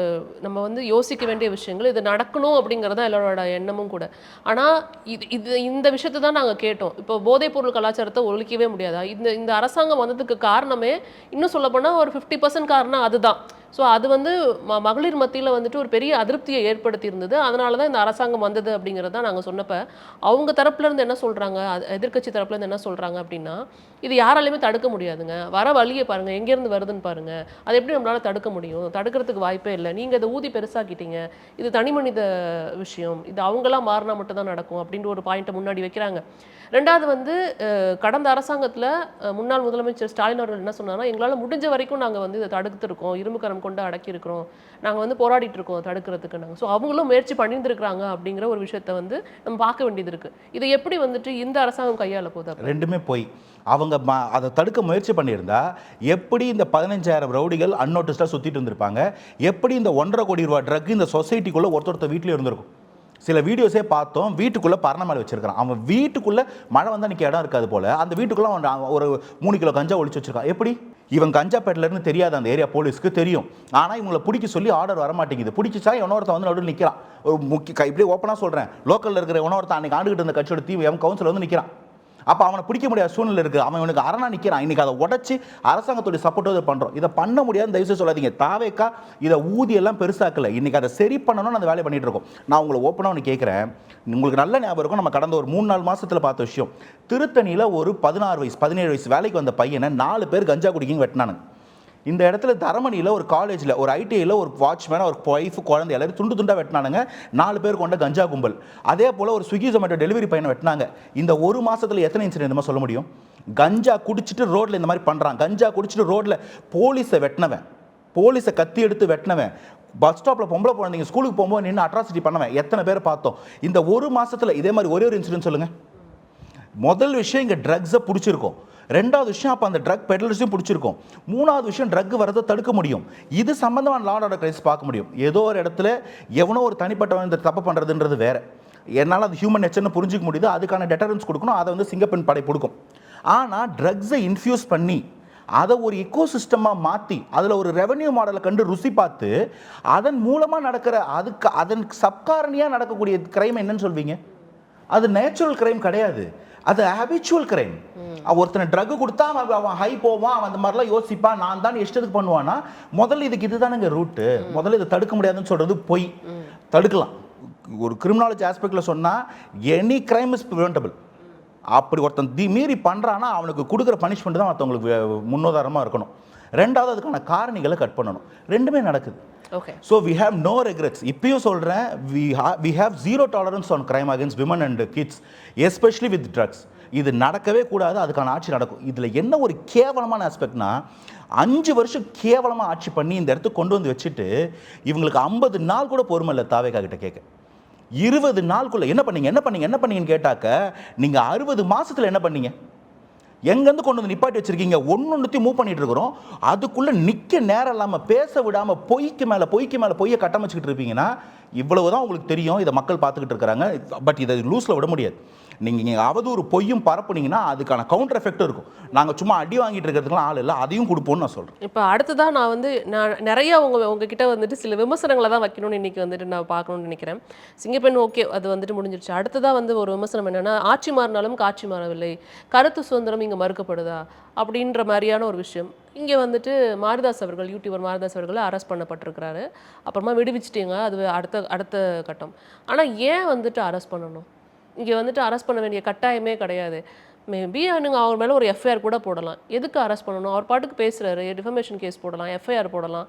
நம்ம வந்து யோசிக்க வேண்டிய விஷயங்கள். இது நடக்கணும் அப்படிங்கிறது தான் எல்லாரோட எண்ணமும் கூட. ஆனால் இந்த விஷயத்தை தான் நாங்கள் கேட்டோம். இப்போ போதைப்பொருள் கலாச்சாரத்தை ஒழிக்கவே முடியாதா? இந்த அரசாங்கம் வந்ததுக்கு காரணமே, இன்னும் சொல்லப்போனால் ஒரு 50% காரணம் அதுதான். ஸோ அது வந்து மகளிர் மத்தியில் வந்துட்டு ஒரு பெரிய அதிருப்தியை ஏற்படுத்தி இருந்தது. அதனால தான் இந்த அரசாங்கம் வந்தது அப்படிங்கிறது தான் நாங்கள் சொன்னப்போ அவங்க தரப்புலேருந்து என்ன சொல்கிறாங்க, எதிர்க்கட்சி தரப்புலேருந்து என்ன சொல்கிறாங்க அப்படின்னா, இது யாராலையுமே தடுக்க முடியாதுங்க, வர வழியை பாருங்கள், எங்கேருந்து வருதுன்னு பாருங்கள், அது எப்படி நம்மளால் தடுக்க முடியும்? தடுக்கிறதுக்கு வாய்ப்பே இல்லை. நீங்கள் இதை ஊதி பெருசாக்கிட்டீங்க, இது தனி மனித விஷயம், இது அவங்களாம் மாறினா மட்டும் தான் நடக்கும் அப்படின்ற ஒரு பாயிண்ட்டை முன்னாடி வைக்கிறாங்க. ரெண்டாவது வந்து கடந்த அரசாங்கத்தில் முன்னாள் முதலமைச்சர் ஸ்டாலின் அவர்கள் என்ன சொன்னாங்கன்னா, எங்களால் முடிஞ்ச வரைக்கும் நாங்கள் வந்து இதை தடுத்துருக்கோம், இரும்பு கரம் கொண்டு அடக்கியிருக்கிறோம், நாங்கள் வந்து போராடிட்டு இருக்கோம் தடுக்கிறதுக்கு நாங்கள். ஸோ அவங்களும் முயற்சி பண்ணியிருந்துருக்காங்க அப்படிங்கிற ஒரு விஷயத்தை வந்து நம்ம பார்க்க வேண்டியது இருக்குது. இதை எப்படி வந்துட்டு இந்த அரசாங்கம் கையாள போகுது? ரெண்டுமே போய் அவங்க அதை தடுக்க முயற்சி பண்ணியிருந்தா எப்படி இந்த 15,000 ரவுடிகள் அன்னோட்டிஸ்டாக சுற்றிட்டு இருந்திருப்பாங்க? எப்படி இந்த 1.5 கோடி ரூபா ட்ரக் இந்த சொசைட்டிக்குள்ளே ஒருத்தொருத்த வீட்லேயும் இருந்திருக்கும்? சில வீடியோஸே பார்த்தோம். வீட்டுக்குள்ளே பரண மேலே வச்சிருக்கான். அவன் வீட்டுக்குள்ளே மழை வந்தால் நிற்க இடம் இருக்காது போல், அந்த வீட்டுக்குள்ளே அவன் ஒரு 3 கிலோ கஞ்சா ஒழிச்சு வச்சிருக்கான். எப்படி? இவன் கஞ்சாப்பேட்டிலேருந்து தெரியாது, அந்த ஏரியா போலீஸ்க்கு தெரியும். ஆனால் இவங்களை பிடிக்க சொல்லி ஆர்டர் வர மாட்டேங்குது. பிடிச்சிச்சா இன்னொருத்தன் வந்து நடுவில் நிற்கிறான். ஒரு இப்படியே ஓப்பனாக சொல்கிறேன், லோக்கலில் இருக்கிற இன்னொருத்தன் அன்றைக்கி ஆண்டுகிட்டு இருந்த கட்சியோட எவன் கவுன்சில் வந்து நிற்கிறான். அப்போ அவனை பிடிக்க முடியாத சூழ்நிலை இருக்குது. அவன் இவனுக்கு அரணா நிற்கிறான். இன்றைக்கி அதை உடச்சி அரசாங்கத்துடைய சப்போர்ட்டோடு பண்ணுறோம். இதை பண்ண முடியாது, தயவுசெய்து சொல்லாதீங்க. தாவேக்கா இதை ஊதியெல்லாம் பெருசாக்கலை. இன்றைக்கி அதை சரி பண்ணணும்னு அந்த வேலையை பண்ணிகிட்டு இருக்கோம். நான் உங்களை ஓப்பனாக ஒன்று கேட்குறேன், உங்களுக்கு நல்ல ஞாபகம் இருக்கும், நம்ம கடந்த ஒரு 3-4 மாதத்தில் பார்த்த விஷயம். திருத்தணியில் ஒரு 16 வயசு 17 வயசு வேலைக்கு வந்த பையனை 4 பேர் கஞ்சா குடிக்கிங்க வெட்டினானுங்க. இந்த இடத்துல தரமணியில் ஒரு காலேஜில் ஒரு ஐடிஐயில் ஒரு வாட்ச்மேன், ஒரு ஒய்ஃபு, குழந்தை எல்லாரும் துண்டு துண்டாக வெட்டினானுங்க. 4 பேர் கொண்ட கஞ்சா கும்பல். அதே போல் ஒரு ஸ்விக்கி ஜொமேட்டோ டெலிவரி பையனை வெட்டினாங்க. இந்த ஒரு மாதத்தில் எத்தனை இன்சிடென்ட் சொல்ல முடியும்? கஞ்சா குடிச்சிட்டு ரோட்டில் இந்த மாதிரி பண்ணுறான். கஞ்சா குடிச்சிட்டு ரோட்டில் போலீஸை வெட்டினவன், போலீஸை கத்தி எடுத்து வெட்டினவன், பஸ் ஸ்டாப்பில் பொம்பளை குழந்தைங்க ஸ்கூலுக்கு போகும்போது நின்று அட்ராசிட்டி பண்ணவன், எத்தனை பேர் பார்த்தோம்? இந்த ஒரு மாதத்தில் இதே மாதிரி ஒரே ஒரு இன்சிடென்ட் சொல்லுங்கள். முதல் விஷயம், இங்கே ட்ரக்ஸை பிடிச்சிருக்கோம். ரெண்டாவது விஷயம், அப்போ அந்த ட்ரக் பெடலர்ஸையும் பிடிச்சிருக்கோம். மூணாவது விஷயம், ட்ரக் வரதை தடுக்க முடியும். இது சம்பந்தமான லா அண்ட் ஆர்டர் கிரைசிஸ் பார்க்க முடியும். ஏதோ ஒரு இடத்துல எவனோ ஒரு தனிப்பட்டவன் இந்த தப்பு பண்ணுறதுன்றது வேறு. என்னால் அது ஹியூமன் நேச்சர்னு புரிஞ்சிக்க முடியுது. அதுக்கான டெட்டரன்ஸ் கொடுக்கணும், அதை வந்து சிங்கப்பெண் படை கொடுக்கும். ஆனால் ட்ரக்ஸை இன்ஃப்யூஸ் பண்ணி அதை ஒரு எக்கோசிஸ்டமாக மாற்றி அதில் ஒரு ரெவன்யூ மாடலை கண்டு ருசி பார்த்து அதன் மூலமாக நடக்கிற அதன் சப்காரணியாக நடக்கக்கூடிய கிரைம் என்னன்னு சொல்வீங்க? அது நேச்சுரல் கிரைம் கிடையாது, அது ஹேபிச்சுவல் கிரைம். ஒருத்தனை ட்ரக் கொடுத்தா அவன் ஹை போவான், அவன் அந்த மாதிரிலாம் யோசிப்பான், நான் தான் இஷ்டத்துக்கு பண்ணுவான்னா முதல்ல இதுக்கு இதுதானுங்க ரூட்டு. முதல்ல இதை தடுக்க முடியாதுன்னு சொல்கிறது பொய். தடுக்கலாம். ஒரு கிரிமினாலஜி ஆஸ்பெக்டில் சொன்னால் எனி கிரைம் இஸ் ப்ரிவென்டபிள். அப்படி ஒருத்தன் மீறி பண்ணுறான்னா அவனுக்கு கொடுக்குற பனிஷ்மெண்ட் தான் மற்றவங்களுக்கு முன்னுதாரணமாக இருக்கணும். ரெண்டாவது அதுக்கான காரணிகளை கட் பண்ணணும். ரெண்டுமே நடக்குது. Okay. So we have no regrets. இப்பயும் சொல்கிறேன், we have zero tolerance on crime against women and kids, especially with drugs. இது நடக்கவே கூடாது. அதுக்கான ஆட்சி நடக்கும். இதில் என்ன ஒரு கேவலமான ஆஸ்பெக்ட்னா, 5 வருஷம் கேவலமாக ஆட்சி பண்ணி இந்த இடத்துக்கு கொண்டு வந்து வச்சுட்டு இவங்களுக்கு 50 நாள் கூட பொறுமை இல்லை தாவேகா கிட்ட கேட்க. 20 நாளுக்குள்ள என்ன பண்ணீங்கன்னு கேட்டாக்க, நீங்கள் 60 மாசத்துல என்ன பண்ணீங்க? எங்கேருந்து கொண்டு வந்து நிப்பாட்டி வச்சிருக்கீங்க? ஒன்னொன்னுத்தையும் மூவ் பண்ணிட்டு இருக்கிறோம். அதுக்குள்ளே நிற்க நேரம் இல்லாமல், பேச விடாமல், பொய்க்கு மேலே பொய்யை கட்டமைச்சிக்கிட்டு இருப்பீங்கன்னா இவ்வளவுதான் உங்களுக்கு தெரியும். இதை மக்கள் பார்த்துக்கிட்டு இருக்கிறாங்க. பட் இதை லூஸில் விட முடியாது. நீங்கள் அவதூறு பொய்யும் பரப்புனீங்கன்னா அதுக்கான கவுண்டர் எஃபெக்டும் இருக்கும். நாங்கள் சும்மா அடி வாங்கிட்டு இருக்கிறதுக்குலாம் ஆள் இல்லை, அதையும் கொடுப்போம்னு நான் சொல்கிறேன். இப்போ அடுத்ததான் நான் நிறைய உங்ககிட்ட வந்துட்டு சில விமர்சனங்களை தான் வைக்கணும்னு இன்றைக்கி வந்துட்டு நான் பார்க்கணும்னு நினைக்கிறேன். சிங்கப்பெண் ஓகே, அது வந்துட்டு முடிஞ்சிருச்சு. அடுத்ததாக வந்து ஒரு விமர்சனம் என்னென்னா, ஆட்சி மாறினாலும் காட்சி மாறவில்லை, கருத்து சுதந்திரம் இங்கே மறுக்கப்படுதா அப்படின்ற மாதிரியான ஒரு விஷயம். இங்கே வந்துட்டு மாரிதாஸ் அவர்கள், யூடியூபர் மாரிதாஸ் அவர்கள் அரெஸ்ட் பண்ணப்பட்டிருக்கிறாரு. அப்புறமா விடுவிச்சிட்டிங்க, அது அடுத்த கட்டம். ஆனால் ஏன் வந்துட்டு அரெஸ்ட் பண்ணணும்? இங்கே வந்துட்டு அரெஸ்ட் பண்ண வேண்டிய கட்டாயமே கிடையாது. மேபி நீங்கள் அவர் மேலே ஒரு எஃப்ஐஆர் கூட போடலாம். எதுக்கு அரெஸ்ட் பண்ணணும்? அவர் பாட்டுக்கு பேசுகிறாரு, டிஃபமேஷன் கேஸ் போடலாம், எஃப்ஐஆர் போடலாம்.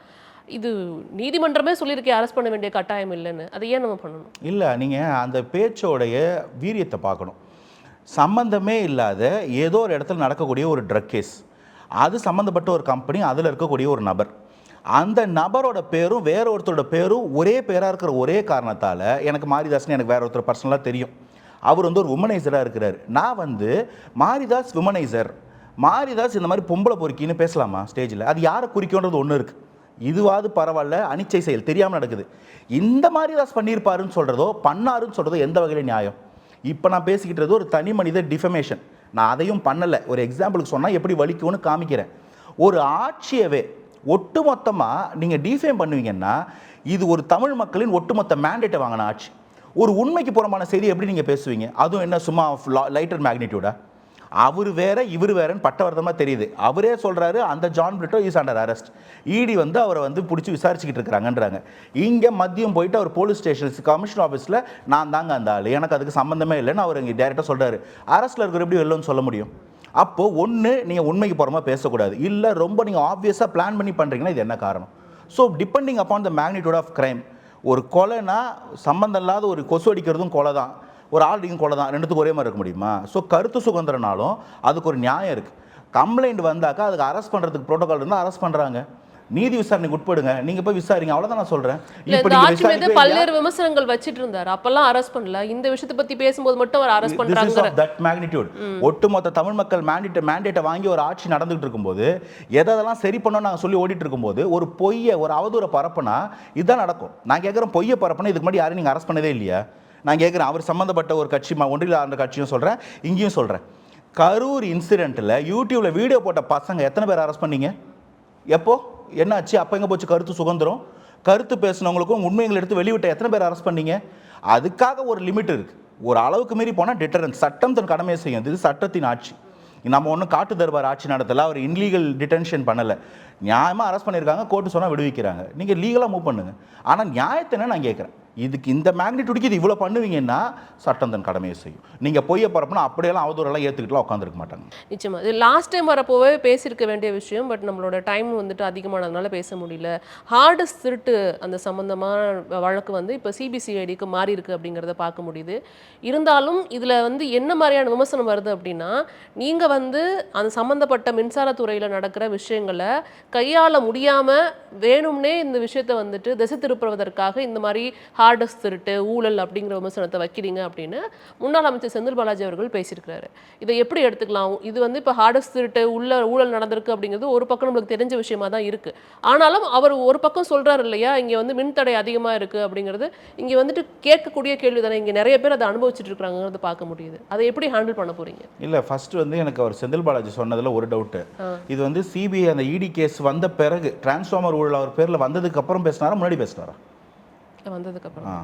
இது நீதிமன்றமே சொல்லியிருக்கேன் அரெஸ்ட் பண்ண வேண்டிய கட்டாயம் இல்லைன்னு. அதை ஏன் நம்ம பண்ணணும்? இல்லை, நீங்கள் அந்த பேச்சோடைய வீரியத்தை பார்க்கணும். சம்பந்தமே இல்லாத ஏதோ ஒரு இடத்துல நடக்கக்கூடிய ஒரு ட்ரக் கேஸ், அது சம்மந்தப்பட்ட ஒரு கம்பெனி, அதில் இருக்கக்கூடிய ஒரு நபர், அந்த நபரோட பேரும் வேற ஒருத்தரோட பேரும் ஒரே பேராக இருக்கிற ஒரே காரணத்தால், எனக்கு மாரிதாஸ்னு எனக்கு வேற ஒருத்தர் பர்சனலாக தெரியும், அவர் வந்து ஒரு உமனைசராக இருக்கிறார். நான் வந்து மாரிதாஸ் உமனைசர், மாரிதாஸ் இந்த மாதிரி பொம்பளை பொறுக்கின்னு பேசலாமா ஸ்டேஜில்? அது யாரை குறிக்கோன்றது ஒன்று இருக்குது. இதுவாது பரவாயில்ல, அனிச்சை செயல் தெரியாமல் நடக்குது. இந்த மாரிதாஸ் பண்ணியிருப்பாருன்னு சொல்கிறதோ பண்ணாருன்னு சொல்கிறதோ எந்த வகையில் நியாயம்? இப்போ நான் பேசிக்கிட்டது ஒரு தனி மனித டிஃபமேஷன். நான் அதையும் பண்ணலை. ஒரு எக்ஸாம்பிளுக்கு சொன்னால் எப்படி வலிக்கும்னு காமிக்கிறேன். ஒரு ஆட்சியவே ஒட்டுமொத்தமாக நீங்கள் டிஃபேம் பண்ணுவீங்கன்னா, இது ஒரு தமிழ் மக்களின் ஒட்டுமொத்த மேண்டேட்டை வாங்கின ஆட்சி. ஒரு உண்மைக்கு புறமான செய்தி எப்படி நீங்கள் பேசுவீங்க? அதுவும் என்ன சும்மா லைட்டர் மேக்னிடியூடா? அவர் வேற இவர் வேறன்னு பட்டவர்த்தமாக தெரியுது. அவரே சொல்கிறாரு, அந்த John Britto is under arrest. ED வந்து அவரை வந்து பிடிச்சி விசாரிச்சுக்கிட்டு இருக்கிறாங்கன்றாங்க. இங்கே மதியம் போயிட்டு அவர் போலீஸ் ஸ்டேஷன் கமிஷனர் ஆஃபீஸில் நான் தாங்க அந்த ஆள், எனக்கு அதுக்கு சம்மந்தமே இல்லைன்னு அவர் இங்கே டேரெக்டாக சொல்கிறாரு. அரெஸ்ட்டில் இருக்கிற எப்படி வெளிலன்னு சொல்ல முடியும்? அப்போது ஒன்று, நீங்கள் உண்மைக்கு புறமா பேசக்கூடாது. இல்லை ரொம்ப நீங்கள் ஆப்வியஸாக பிளான் பண்ணி பண்ணுறீங்கன்னா இது என்ன காரணம்? So depending upon the magnitude of crime, ஒரு கொலைனா சம்மந்தம் இல்லாத ஒரு கொசு அடிக்கிறதும் கொலை தான், ஒரு ஆல்டிங்கும் கொலை தான், ரெண்டுத்துக்கும் ஒரே மாதிரி இருக்க முடியுமா? ஸோ கருத்து சுதந்திரனாலும் அதுக்கு ஒரு நியாயம் இருக்குது. கம்ப்ளைண்ட் வந்தாக்கா அதுக்கு அரெஸ்ட் பண்ணுறதுக்கு ப்ரோட்டோகால் இருந்தால் அரெஸ்ட் பண்ணுறாங்க. நீதி விசாரணைக்கு உட்படுங்க, நீங்க போய் விசாரிங்க, அவ்வளவுதான் நான் சொல்றேன். இப்போ நீங்க ஆட்சி மீது பல்வேறு விமர்சனங்கள் வச்சிட்டு இருந்தார், அப்பெல்லாம் அரெஸ்ட் பண்ணல. இந்த விஷயத்தை பத்தி பேசும்போது மட்டும் அவர் அரெஸ்ட் பண்றாங்க. தட் மேக்னிட்யூட் ஒட்டுமொத்த தமிழ் மக்கள் மேண்டேட்டை வாங்கி ஒரு ஆட்சி நடந்துகிட்டு இருக்கும்போது, எதெல்லாம் சரி பண்ணோம் நாங்கள் சொல்லி ஓடிட்டு இருக்கும்போது, ஒரு பொய்யை ஒரு அவதூறை பரப்புனா இதுதான் நடக்கும். நான் கேட்குறேன், பொய்யை பரப்புனா இதுக்கு முன்னாடி யாரும் நீங்க அரெஸ்ட் பண்ணதே இல்லையா? நான் கேட்குறேன், அவர் சம்மந்தப்பட்ட ஒரு கட்சி ஒன்றில் அந்த கட்சியும் சொல்கிறேன், இங்கேயும் சொல்கிறேன். கரூர் இன்சிடெண்ட்டில் யூடியூப்பில் வீடியோ போட்ட பசங்க எத்தனை பேர் அரெஸ்ட் பண்ணீங்க? எப்போ என்னாச்சு? அப்போ எங்கே போச்சு கருத்து சுதந்திரம்? கருத்து பேசினவங்களுக்கும் உண்மைகளை எடுத்து வெளிவிட்ட எத்தனை பேர் அரெஸ்ட் பண்ணீங்க? அதுக்காக ஒரு லிமிட் இருக்குது. ஒரு அளவுக்கு மீறி போனால் டிட்டரன்ஸ், சட்டம் தன் கடமையை செய்யும். இது சட்டத்தின் ஆட்சி. நம்ம ஒன்றும் காட்டு தர்பார் ஆட்சி நடத்தலை, அவர் இன்லீகல் டிடென்ஷன் பண்ணலை. நியாயமாக அரெஸ்ட் பண்ணியிருக்காங்க, கோர்ட்டு சொன்னால் விடுவிக்கிறாங்க. நீங்கள் லீகலாக மூவ் பண்ணுங்கள். ஆனால் நியாயத்தினை நான் கேட்குறேன், இதுக்கு இந்த மேக்னிட்யூடுக்கு இது இவ்வளோ பண்ணுவீங்கன்னா சட்டம் தன் கடமையை செய்யும். நீங்கள் பொய்யை பரப்புனா அப்படியெல்லாம் அவதூறெல்லாம் ஏற்றுக்கிட்டுலாம் உட்காந்துருக்க மாட்டாங்க. நிச்சயமாக இது லாஸ்ட் டைம் வரப்போவே பேசியிருக்க வேண்டிய விஷயம். பட் நம்மளோட டைம் வந்துட்டு அதிகமானதுனால பேச முடியல. ஹார்டஸ்ட் திருட்டு அந்த சம்மந்தமான வழக்கு வந்து இப்போ சிபிசிஐடிக்கு மாறி இருக்கு அப்படிங்கிறத பார்க்க முடியுது. இருந்தாலும் இதில் வந்து என்ன மாதிரியான விமர்சனம் வருது அப்படின்னா, நீங்கள் வந்து அந்த சம்மந்தப்பட்ட மின்சாரத்துறையில் நடக்கிற விஷயங்களை கையாள முடியாமல் வேணும்னே இந்த விஷயத்தை வந்துட்டு திசை திருப்புவதற்காக இந்த மாதிரி ஹார்டஸ்ட் திருட்டு, ஊழல் அப்படிங்கிற விமர்சனத்தை வைக்கிறீங்க அப்படின்னு முன்னாள் அமைச்சர் செந்தில் பாலாஜி அவர்கள் பேசியிருக்கிறாரு. இதை எப்படி எடுத்துக்கலாம்? இது வந்து இப்போ ஹார்டஸ்ட் திருட்டு, ஊழல் நடந்திருக்கு அப்படிங்கிறது ஒரு பக்கம் நம்மளுக்கு தெரிஞ்ச விஷயமா தான் இருக்கு. ஆனாலும் அவர் ஒரு பக்கம் சொல்றாரு இல்லையா, இங்கே வந்து மின்தடை அதிகமாக இருக்கு அப்படிங்கிறது இங்கே வந்துட்டு கேட்கக்கூடிய கேள்வி தானே. இங்கே நிறைய பேர் அதை அனுபவிச்சுட்டு இருக்காங்கிறது பார்க்க முடியுது. அதை எப்படி ஹேண்டில் பண்ண போறீங்க? இல்லை, ஃபர்ஸ்ட் வந்து எனக்கு அவர் செந்தில் பாலாஜி சொன்னதில் ஒரு டவுட்டு. இது வந்து சிபிஐ அந்த இடி கேஸ் வந்த பிறகு டிரான்ஸ்ஃபார்மர் ஊழல் அவர் பேரில் வந்ததுக்கு அப்புறம் பேசினாரா, முன்னாடி பேசினாரா? வந்ததுக்கு அப்புறம்.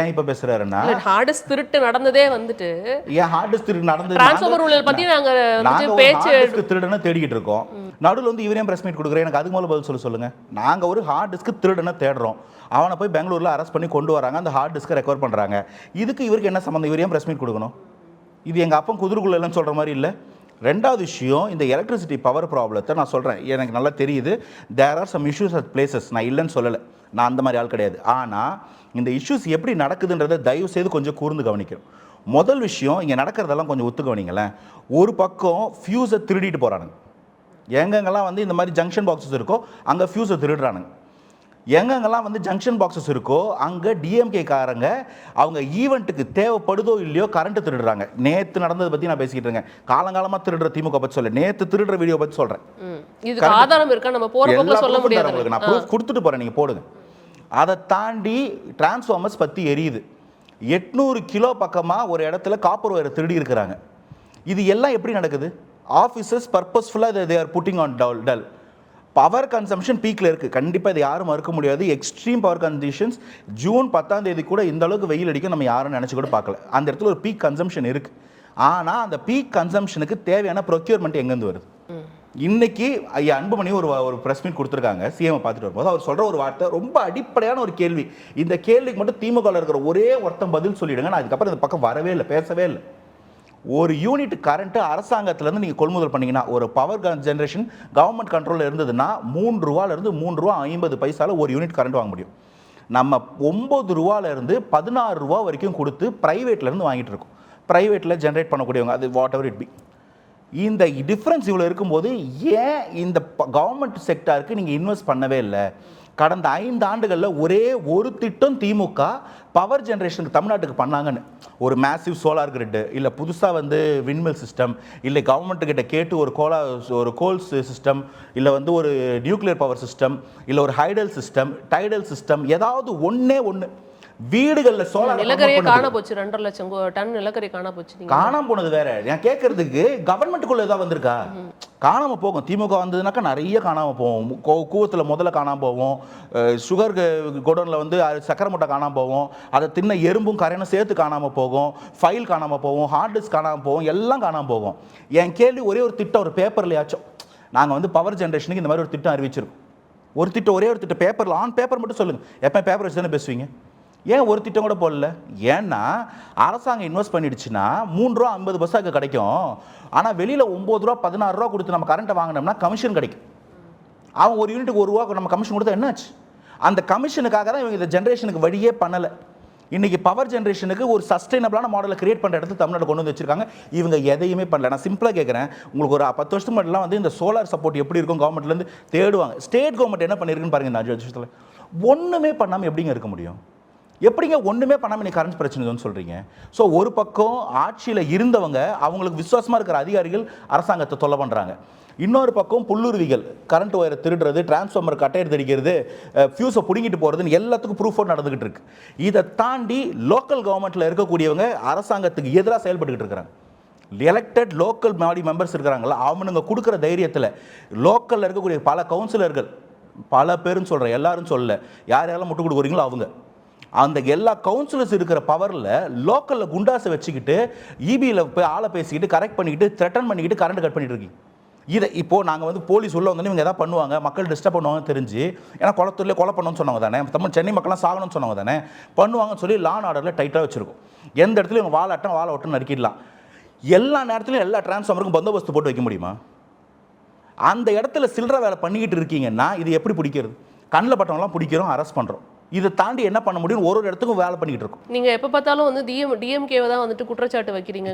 ஏன் இப்ப பேசுறாருன்னா, ஹார்டஸ்ட் திருட்டு நடந்ததே வந்துட்டு ஏன் ஹார்டஸ்ட் திருட்டு நடந்தது டிரான்ஸ்ஃபார்மர் ஊழல் பத்தி நாங்க பேச்சு திருடனை தேடிக்கிட்டு இருக்கோம். நடுவில் வந்து இவரே பிரஸ் மீட் கொடுக்குறேன், எனக்கு அதுக்கு மேலே பதில் சொல்லுங்க. நாங்க ஒரு ஹார்ட் டிஸ்க் திருடனை தேடுறோம், அவனை போய் பெங்களூர்ல அரெஸ்ட் பண்ணி கொண்டு வராங்க, அந்த ஹார்ட் டிஸ்கை ரெக்கவர் பண்றாங்க. இதுக்கு இவருக்கு என்ன சம்பந்தம்? இவரே பிரஸ் மீட் கொடுக்கணும்? இது எங்கள் அப்பன் குதிரைக்குள்ள இல்லைன்னு சொல்கிற மாதிரி இல்லை. ரெண்டாவது விஷயம், இந்த எலக்ட்ரிசிட்டி பவர் ப்ராப்ளத்தை நான் சொல்கிறேன், எனக்கு நல்லா தெரியுது. There are some issues at places, நான் இல்லைன்னு சொல்லலை, நான் அந்த மாதிரி ஆள் கிடையாது. ஆனால் இந்த இஷ்யூஸ் எப்படி நடக்குதுன்றதை தயவு செய்து கொஞ்சம் கூர்ந்து கவனிக்கணும். முதல் விஷயம், இங்கே நடக்கிறதெல்லாம் கொஞ்சம் ஒத்து கவனிங்களேன். ஒரு பக்கம் ஃபியூஸை திருடிட்டு போகிறானுங்க. எங்கெங்கெல்லாம் வந்து இந்த மாதிரி ஜங்ஷன் பாக்ஸஸ் இருக்கோ அங்கே ஃபியூஸை திருடுறானுங்க. எங்கெங்கெல்லாம் வந்து ஜங்ஷன் பாக்ஸஸ் இருக்கோ அங்கே டிஎம்கே காரங்க அவங்க ஈவெண்ட்டுக்கு தேவைப்படுதோ இல்லையோ கரண்ட்டு திருடுறாங்க. நேற்று நடந்ததை பற்றி நான் பேசிக்கிட்டு இருக்கேன். காலங்காலமாக திருடுற திமுக பற்றி சொல்ல, நேற்று திருடுற வீடியோ பற்றி சொல்கிறேன். இதுக்கு ஆதாரம் இருக்கா? நம்ம போற போக்குல சொல்ல முடியாது. உங்களுக்கு நான் ப்ரூஃப் கொடுத்துட்டு போகிறேன், நீங்கள் போடுங்க. அதை தாண்டி டிரான்ஸ்ஃபார்மர்ஸ் பற்றி எரியுது. 800 கிலோ பக்கமாக ஒரு இடத்துல காப்பர் ஒயரை திருடி இருக்கிறாங்க. இது எல்லாம் எப்படி நடக்குது? ஆஃபீஸர்ஸ் பர்பஸ்ஃபுல்லாக they are putting on dull. Power consumption பீக்கில் இருக்குது, கண்டிப்பாக இதை யாரும் மறுக்க முடியாது. Extreme power conditions. ஜூன் 10ஆம் தேதி கூட இந்த அளவுக்கு வெயில் அடிக்கும் நம்ம யாரும் நினச்சி கூட பார்க்கல. அந்த இடத்துல ஒரு பீக் கன்சம்ஷன் இருக்குது. ஆனால் அந்த பீக் கன்சம்ஷனுக்கு தேவையான ப்ரொக்யூர்மெண்ட் எங்கேருந்து வருது? இன்னைக்கு ஐயா அன்புமணி ஒரு ப்ரெஸ் மீட் கொடுத்துருக்காங்க. சிஎம் பார்த்துட்டு வரும்போது அவர் சொல்கிற ஒரு வார்த்தை ரொம்ப அடிப்படையான ஒரு கேள்வி. இந்த கேள்விக்கு மட்டும் திமுகவில் இருக்கிற ஒரே ஒருத்தன் பதில் சொல்லிவிடுங்க. நான் அதுக்கப்புறம் இந்த பக்கம் வரவே இல்லை, பேசவே இல்லை. ஒரு யூனிட் கரண்ட்டு அரசாங்கத்திலேருந்து நீங்கள் கொள்முதல் பண்ணிங்கன்னா, ஒரு பவர் ஜென்ரேஷன் கவர்மெண்ட் கண்ட்ரோலில் இருந்ததுன்னா 3 ரூபாலேருந்து 3 ரூபா 50 பைசாவில் ஒரு யூனிட் கரண்ட் வாங்க முடியும். நம்ம 9 ரூபாலேருந்து 16 ரூபா வரைக்கும் கொடுத்து ப்ரைவேட்லேருந்து வாங்கிட்டு இருக்கோம். ப்ரைவேட்டில் ஜென்ரேட் பண்ணக்கூடியவங்க, அது வாட் எவர் இட் பி. இந்த டிஃப்ரென்ஸ் இவ்வளோ இருக்கும்போது ஏன் இந்த கவர்மெண்ட் செக்டாருக்கு நீங்கள் இன்வெஸ்ட் பண்ணவே இல்லை? கடந்த 5 ஆண்டுகளில் ஒரே ஒரு திட்டம் திமுக பவர் ஜென்ரேஷனுக்கு தமிழ்நாட்டுக்கு பண்ணாங்கன்னு, ஒரு மேசிவ் சோலார் கிரிட்டு, இல்லை புதுசாக வந்து விண்மில் சிஸ்டம், இல்லை கவர்மெண்ட்டுக்கிட்ட கேட்டு ஒரு கோல்ஸ் சிஸ்டம், இல்லை வந்து ஒரு நியூக்ளியர் பவர் சிஸ்டம், இல்லை ஒரு ஹைடல் சிஸ்டம், டைடல் சிஸ்டம், ஏதாவது ஒன்று வீடுகளில் சோலார் நிலக்கரியே காண போச்சு. 2.5 லட்சம் டன் நிலக்கரி காண போச்சு. காணாம போனது வேற. நான் கேட்கறதுக்கு கவர்மெண்ட்டுக்குள்ள ஏதாவது வந்திருக்கா? காணாம போகும். திமுக வந்ததுனாக்கா நிறைய காணாம போவோம். கூவத்தில் முதல்ல காணாம போவோம். சுகர் கோடவுனில் வந்து சக்கரை மூட்டை காணாம போவோம். அதை தின்ன எறும்பும் கரையனும் சேர்த்து காணாம போகும். ஃபைல் காணாம போவோம். ஹார்ட் டிஸ்க் காணாம போவோம். எல்லாம் காணாம போகும். என் கேள்வி, ஒரே ஒரு திட்டம் ஒரு பேப்பர்லையாச்சும் நாங்கள் வந்து பவர் ஜென்ரேஷனுக்கு இந்த மாதிரி ஒரு திட்டம் அறிவிச்சிருக்கோம். ஒரு திட்டம், ஒரே ஒரு திட்டம் பேப்பரில், ஆன் பேப்பர் மட்டும் சொல்லுங்கள். எப்போ பேப்பர் வச்சு தானே பேசுவீங்க? ஏன் ஒரு திட்டம் கூட போடல? ஏன்னா அரசாங்கம் இன்வெஸ்ட் பண்ணிடுச்சுன்னா 3 ரூபா 50 பைசாக்கு கிடைக்கும். ஆனால் வெளியில் 9 ரூபா 16 ரூபா கொடுத்து நம்ம கரண்ட்டை வாங்கினோம்னா கமிஷன் கிடைக்கும். அவன் ஒரு யூனிட்டுக்கு 1 ரூபா நம்ம கமிஷன் கொடுத்தா என்னாச்சு? அந்த கமிஷனுக்காக தான் இவங்க இந்த ஜென்ரேஷனுக்கு வழியே பண்ணலை. இன்றைக்கி பவர் ஜென்ரேஷனுக்கு ஒரு சஸ்டைனபிளான மாடலை கிரியேட் பண்ணுற இடத்துல தமிழ்நாடு கொண்டு வந்து வச்சிருக்காங்க. இவங்க எதையுமே பண்ணல. நான் சிம்பிளாக கேட்குறேன், உங்களுக்கு ஒரு 10 வருஷத்துக்கு முன்னாடிலாம் வந்து இந்த சோலார் சப்போர்ட் எப்படி இருக்கும் கவர்மெண்ட்லேருந்து தேடுவாங்க. ஸ்டேட் கவர்மெண்ட் என்ன பண்ணியிருக்குன்னு பாருங்கள். இந்த 5 வருஷத்தில் ஒன்றுமே பண்ணாமல் எப்படிங்க இருக்க முடியும்? எப்படிங்க ஒன்றுமே பண்ணாமல் நீ கரண்ட் பிரச்சனைன்னு சொல்கிறீங்க? ஸோ ஒரு பக்கம் ஆட்சியில் இருந்தவங்க, அவங்களுக்கு விசுவாசமாக இருக்கிற அதிகாரிகள் அரசாங்கத்தை தொல்லை பண்ணுறாங்க. இன்னொரு பக்கம் புல்லுருவிகள் கரண்ட் ஒயரை திருடுறது, டிரான்ஸ்ஃபார்மர் கட்டையர் தெரிக்கிறது, ஃபியூஸை பிடுங்கிட்டு போகிறதுன்னு எல்லாத்துக்கும் ப்ரூஃபோடு நடந்துக்கிட்டு இருக்கு. இதை தாண்டி லோக்கல் கவர்மெண்ட்டில் இருக்கக்கூடியவங்க அரசாங்கத்துக்கு எதிராக செயல்பட்டுக்கிட்டு இருக்கிறாங்க. எலெக்டட் லோக்கல் பாடி மெம்பர்ஸ் இருக்கிறாங்களா, அவனுங்க கொடுக்குற தைரியத்தில் லோக்கலில் இருக்கக்கூடிய பல கவுன்சிலர்கள், பல பேருன்னு சொல்கிறேன், எல்லாரும் சொல்ல, யார் யாரெல்லாம் முட்டு கொடுக்குறீங்களோ அவங்க, அந்த எல்லா கவுன்சிலர்ஸ் இருக்கிற பவரில் லோக்கலில் குண்டாஸை வச்சுக்கிட்டு இபியில் போய் ஆளை பேசிக்கிட்டு கரெக்ட் பண்ணிக்கிட்டு த்ரெட்டன் பண்ணிக்கிட்டு கரண்ட் கட் பண்ணிட்டு இருக்கீங்க. இதை இப்போது நாங்கள் வந்து போலீஸ் உள்ள வந்து இவங்க எதாவது பண்ணுவாங்க, மக்கள் டிஸ்டர்ப் பண்ணுவாங்கன்னு தெரிஞ்சு, ஏன்னா குளத்தூர்லேயே கொலை பண்ணணும்னு சொன்னவங்க தானே, தமிழ் சென்னை மக்கள்லாம் சாகணும்னு சொன்னவங்க தானே, பண்ணுவாங்கன்னு சொல்லி லான் ஆர்டரில் டைட்டாக வச்சுருக்கோம். எந்த இடத்துலையும் இவங்க வாழை ஒட்டம் நறுக்கிடலாம். எல்லா நேரத்துலையும் எல்லா டிரான்ஸ்ஃபார்மருக்கும் பந்தோபஸ்து போட்டு வைக்க முடியுமா? அந்த இடத்துல சில்லற வேலை பண்ணிக்கிட்டு இருக்கீங்கன்னா இது எப்படி பிடிக்கிறது? கண்ணில் பட்டவங்களாம் பிடிக்கிறோம், அரெஸ்ட் பண்ணுறோம். இதை தாண்டி என்ன பண்ண முடியும்? ஒரு இடத்துக்கும் வேலை பண்ணிக்கிட்டு இருக்கோம். நீங்க எப்ப பார்த்தாலும் வந்து டிஎம்கேவை தான் வந்துட்டு குற்றச்சாட்டு வைக்கிறீங்க.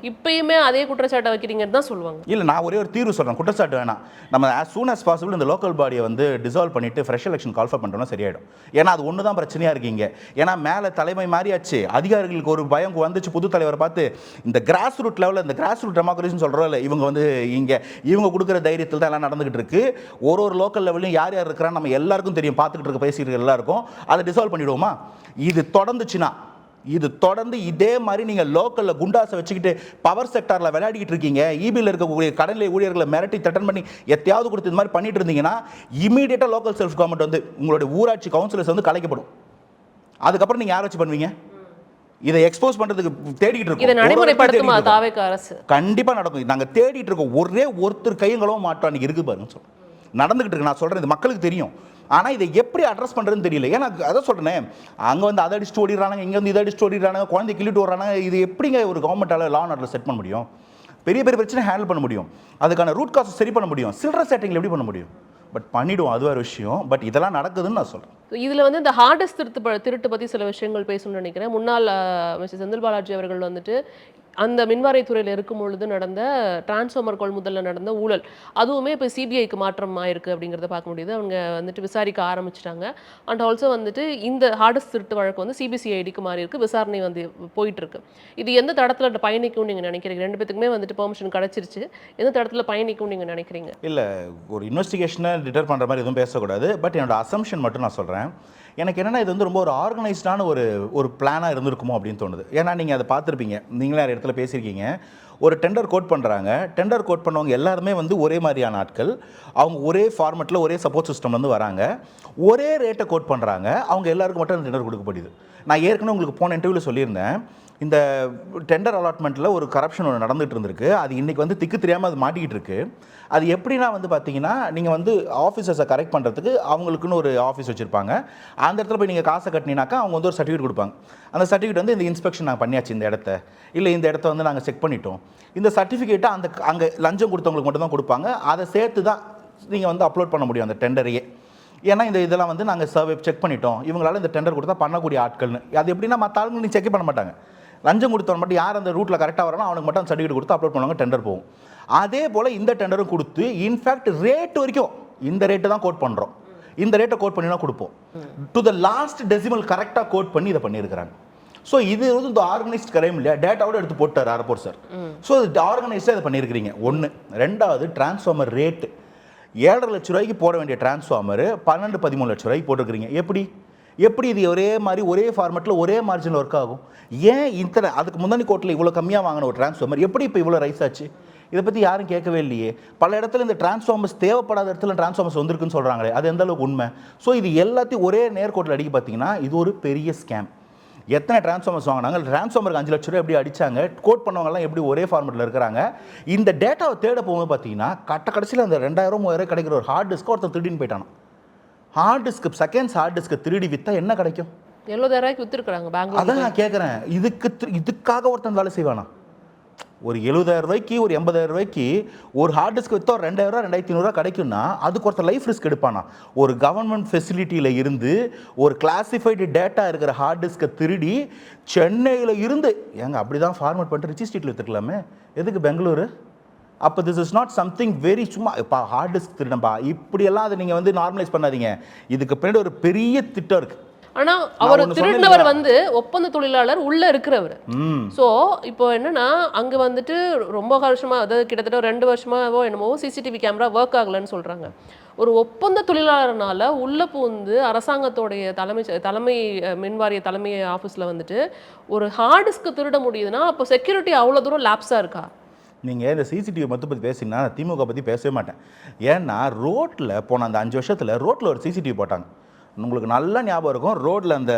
இப்பயுமே அதே குற்றச்சாட்டை வைக்கிறீங்கன்னு தான் சொல்லுவாங்க. இல்லை, நான் ஒரே ஒரு தீர்வு சொல்கிறேன். குற்றச்சாட்டு வேணாம். நம்ம as soon as possible இந்த லோக்கல் பாடியை வந்து டிசால்வ் பண்ணிட்டு ஃப்ரெஷ் எலெக்ஷன் கால்ஃபர் பண்ணுறோம்னா சரியாயிடும். ஏன்னா அது ஒன்று தான் பிரச்சனையாக இருக்கீங்க. ஏன்னா மேலே தலைமை மாறியாச்சு, அதிகாரிகளுக்கு ஒரு பயம் வந்துச்சு. புது தலைவரை பார்த்து இந்த கிராஸ் ரூட் லெவலில், இந்த கிராஸ் ரூட் டெமோக்ரஸின்னு சொல்கிறோம் இல்லை, இவங்க வந்து இவங்க கொடுக்குற தைரியத்தில் தான் எல்லாம் நடந்துகிட்டு இருக்கு. ஒரு லோக்கல் லெவலையும் யார் யார் இருக்கிறான்னு நம்ம எல்லாருக்கும் தெரியும், பார்த்துக்கிட்டு இருக்க எல்லாருக்கும். அதை டிசால்வ் பண்ணிடுவோமா? இது தொடர்ந்து இதே மாதிரி நீங்க லோக்கல்ல குண்டாஸை வச்சுக்கிட்டு பவர் செக்டார்ல விளையாடிட்டு இருக்கீங்க, இபியில் இருக்கக்கூடிய கடனிலை ஊழியர்களை மிரட்டி த்ரெட்டன் பண்ணி எத்தையாவது கொடுத்து இந்த மாதிரி பண்ணிட்டு இருந்தீங்கன்னா இமீடியட்டா லோக்கல் செல்ஃப் கவர்மெண்ட் வந்து உங்களுடைய ஊராட்சி கவுன்சிலர்ஸ் வந்து கலைக்கப்படும். அதுக்கப்புறம் நீங்க யாரை வச்சு பண்ணுவீங்க? இதை எக்ஸ்போஸ் பண்றதுக்கு தேடிட்டு இருக்கோம். இதை நடைமுறைப்படுத்துமா தாவேக அரசு? கண்டிப்பா நடக்கும். நாங்க தேடிட்டு இருக்கோம். ஒரே ஒருத்தர் கையங்களும் மாட்டோம். அன்னைக்கு இருக்கு பாருங்க, நடந்துகிட்டு இருக்கு. நான் சொல்றேன், இது மக்களுக்கு தெரியும். ஆனால் இதை எப்படி அட்ரஸ் பண்ணுறதுன்னு தெரியல. ஏன்னா அதான் சொல்கிறேன், அங்கே வந்து அதை அடிச்சுட்டு ஓடிடுறாங்க, இங்கே வந்து இதை அடிச்சுட்டு ஓடிடுறாங்க, குழந்தை கிள்ளிட்டு ஓடுறாங்க. இது எப்படிங்க ஒரு கவர்மெண்ட்டால் லா அண்ட் ஆர்டர் செட் பண்ண முடியும்? பெரிய பெரிய பிரச்சனை ஹேண்டில் பண்ண முடியும், அதுக்கான ரூட் காசை சரி பண்ண முடியும். சில்லற செட்டிங்கில் எப்படி பண்ண முடியும்? பட் பண்ணிவிடுவோம், அது வேறு விஷயம். பட் இதெல்லாம் நடக்குதுன்னு நான் சொல்கிறேன். இதில் வந்து இந்த ஹார்டஸ்ட் திருட்டு பற்றி சில விஷயங்கள் பேசணும்னு நினைக்கிறேன். முன்னாள் மிஸ்டர் செந்தில் பாலாஜி அவர்கள் வந்துட்டு அந்த மின்வாரியத்துறையில் இருக்கும் பொழுது நடந்த டிரான்ஸ்ஃபார்மர் கொள்முதலில் நடந்த ஊழல், அதுவுமே இப்போ சிபிஐக்கு மாற்றம் ஆயிருக்கு அப்படிங்கிறத பார்க்க முடியுது. அவங்க வந்துட்டு விசாரிக்க ஆரம்பிச்சிட்டாங்க. அண்ட் ஆல்சோ வந்துட்டு இந்த ஹார்டஸ்ட் திருட்டு வழக்கு வந்து சிபிசிஐடிக்கு மாறி இருக்கு, விசாரணை வந்து போயிட்டு இருக்கு. இது எந்த தடத்தில் பயணிக்கும்னு நீங்கள் நினைக்கிறீங்க? ரெண்டு பேத்துக்குமே வந்துட்டு பெர்மிஷன் கிடச்சிருச்சு, எந்த தடத்தில் பயணிக்கும்னு நீங்கள் நினைக்கிறீங்க? இல்லை, ஒரு இன்வெஸ்டிகேஷனை டிட்டர் பண்ணுற மாதிரி எதுவும் பேசக்கூடாது. பட் என்னோட அசம்ஷன் மட்டும் நான் சொல்கிறேன். எனக்கு என்னென்னா, இது வந்து ரொம்ப ஒரு ஆர்கனைஸ்டான ஒரு பிளானாக இருந்திருக்குமோ அப்படின்னு தோணுது. ஏன்னா நீங்கள் அதை பார்த்துருப்பீங்க, நீங்களே நிறைய இடத்துல பேசியிருக்கீங்க. ஒரு டெண்டர் கோட் பண்ணுறாங்க, டெண்டர் கோட் பண்ணவங்க எல்லாருமே வந்து ஒரே மாதிரியான ஆட்கள், அவங்க ஒரே ஃபார்மெட்டில் ஒரே சப்போர்ட் சிஸ்டம்லேருந்து வராங்க, ஒரே ரேட்டை கோட் பண்ணுறாங்க, அவங்க எல்லாருக்கும் மட்டும் அந்த டெண்டர் கொடுக்கப்படுது. நான் ஏற்கனவே உங்களுக்கு போன இன்டர்வியூவில் சொல்லியிருந்தேன், இந்த டெண்டர் அலாட்மெண்ட்டில் ஒரு கரப்ஷன் ஒன்று நடந்துகிட்டு இருந்திருக்கு. அது இன்றைக்கி வந்து திக்கு தெரியாமல் அது மாட்டிக்கிட்டு இருக்குது. அது எப்படின்னா வந்து பார்த்தீங்கன்னா, நீங்கள் வந்து ஆஃபீஸர்ஸை கரெக்ட் பண்ணுறதுக்கு அவங்களுக்குன்னு ஒரு ஆஃபீஸ் வச்சுருப்பாங்க. அந்த இடத்துல போய் நீங்கள் காசை கட்டினாக்கா அவங்க வந்து ஒரு சர்டிஃபிகேட் கொடுப்பாங்க. அந்த சர்டிஃபிகேட் வந்து இந்த இன்ஸ்பெக்ஷன் நாங்கள் பண்ணியாச்சு, இந்த இடத்த, இல்லை இந்த இடத்த வந்து நாங்கள் செக் பண்ணிட்டோம். இந்த சர்டிஃபிகேட்டை அங்கே லஞ்சம் கொடுத்தவங்களுக்கு மட்டும் தான் கொடுப்பாங்க. அதை சேர்த்து தான் நீங்கள் வந்து அப்லோட் பண்ண முடியும் அந்த டெண்டரையே. ஏன்னா இதெல்லாம் வந்து நாங்கள் சர்வே செக் பண்ணிட்டோம், இவங்களால இந்த டெண்டர் கொடுத்தா பண்ணக்கூடிய ஆட்கள்னு. அது எப்படின்னா மற்ற ஆளுங்க நீ செக் பண்ண மாட்டாங்க. லஞ்சம் கொடுத்தவன் மட்டும் யார் அந்த ரூட்டில் கரெக்டாக வரானோ அவனுக்கு மட்டும் அந்த சர்டிஃபிகேட் கொடுத்து அப்லோட் பண்ணுவாங்க, டெண்டர் போகும். அதே போல் இந்த டெண்டரும் கொடுத்து இன்ஃபேக்ட் ரேட் வரைக்கும் இந்த ரேட்டு தான் கோட் பண்ணுறோம், இந்த ரேட்டை கோட் பண்ணி தான் கொடுப்போம், டு த லாஸ்ட் டெசிமல் கரெக்டாக கோட் பண்ணி இதை பண்ணியிருக்கிறாங்க. ஸோ இது வந்து இந்த ஆர்கனைஸ்ட் கிரைம் இல்லையா, டேட்டாவோட எடுத்து போட்டார் அரப்போர் சார். ஸோ இது ஆர்கனைஸ்டாக இதை பண்ணியிருக்கிறீங்க ஒன்று. ரெண்டாவது, டிரான்ஸ்ஃபார்மர் ரேட்டு 7.5 லட்ச ரூபாய்க்கு போட வேண்டிய டிரான்ஸ்ஃபார்மர் 12-13 லட்ச ரூபாய்க்கு போட்டுருக்கிறீங்க. எப்படி இது ஒரே மாதிரி ஒரே ஃபார்மெட்டில் ஒரே மார்ஜினில் ஒர்க் ஆகும்? ஏன் இத்தனை அதுக்கு முன்னாடி கோர்ட்டில் இவ்வளோ கம்மியாக வாங்கின ஒரு டிரான்ஸ்ஃபார்மர் எப்படி இப்போ இவ்வளோ ரைஸ் ஆச்சு? இதை பற்றி யாரும் கேட்கவே இல்லையே. பல இடத்துல இந்த டிரான்ஸ்ஃபார்மர்ஸ் தேவைப்படாத இடத்துல டிரான்ஸ்ஃபார்மர்ஸ் வந்திருக்குன்னு சொல்கிறாங்களே, அது எந்த அளவுக்கு உண்மை? ஸோ இது எல்லாத்தையும் ஒரே நேர்கோட்டில் அடிக்க பார்த்தீங்கன்னா இது ஒரு பெரிய ஸ்கேம். எத்தனை டிரான்ஸ்ஃபார்மர்ஸ் வாங்கினாங்க, டிரான்ஸ்ஃபார்மருக்கு 5 லட்ச ரூபா எப்படி அடித்தாங்க, கோட் பண்ணவங்கலாம் எப்படி ஒரே ஃபார்மெட்டில் இருக்கிறாங்க? இந்த டேட்டாவை தேட போகும்போது பார்த்தீங்கன்னா கடைசியில் அந்த 2000-3000 கிடைக்கிற ஒரு ஹார்ட் டிஸ்க்கு ஒருத்தர் திருடின்னு போயிட்டானா. Hard disk seconds hard disk திருடி விற்றா என்ன கிடைக்கும்? 70,000 ரூபாய்க்கு விற்றுருக்குறாங்க பெங்களூர். அதான் நான் கேட்குறேன், இதுக்காக ஒருத்தன் வேலை செய்வானா? ஒரு 70,000 ரூபாய்க்கு ஒரு 80,000 ரூபாய்க்கு ஒரு ஹார்ட் டிஸ்க் விற்றா 2,000 2,500 கிடைக்குன்னா அதுக்கு ஒருத்தர் லைஃப் ரிஸ்க் எடுப்பானா? ஒரு கவர்மெண்ட் ஃபெசிலிட்டியில் இருந்து ஒரு கிளாசிஃபைடு டேட்டா இருக்கிற ஹார்ட் டிஸ்க்கை திருடி சென்னையில் இருந்து ஏங்க அப்படி தான் ஃபார்மேட் பண்ணிட்டு ரிச்சி ஸ்ட்ரீட்டில் விற்றுக்கலாமே, எதுக்கு பெங்களூரு? அப்போ this is not something very சும்மா இப்போ ஹார்ட் டிஸ்க் திருடம்பா இப்படியெல்லாம் அதை நீங்கள் வந்து நார்மலைஸ் பண்ணாதீங்க. இதுக்கு பின்னாடி ஒரு பெரிய திட்டம் இருக்குது. ஆனா அவர் திருடினவர் வந்து ஒப்பந்த தொழிலாளர் உள்ள இருக்கிறவர். சோ இப்போ என்னன்னா அங்க வந்துட்டு ரொம்ப வருஷமா, அதாவது கிட்டத்தட்ட 2 வருஷமாவோ என்னமோ சிசிடிவி கேமரா ஒர்க் ஆகலன்னு சொல்றாங்க. ஒரு ஒப்பந்த தொழிலாளர்னால உள்ள பூந்து அரசாங்கத்தோடைய தலைமை மின்வாரிய தலைமை ஆஃபீஸ்ல வந்துட்டு ஒரு ஹார்ட் டிஸ்க் திருட முடியுதுன்னா அப்போ செக்யூரிட்டி அவ்வளோ தூரம் லேப்ஸா இருக்கா? நீங்கள் இந்த சிசிடிவி மட்டும் பற்றி பேசிங்கன்னா திமுக பற்றி பேசவே மாட்டேன். ஏன்னா ரோட்டில் போன அந்த 5 வருஷத்தில் ரோட்டில் ஒரு சிசிடிவி போட்டாங்க. உங்களுக்கு நல்லா ஞாபகம் இருக்கும், ரோட்டில் அந்த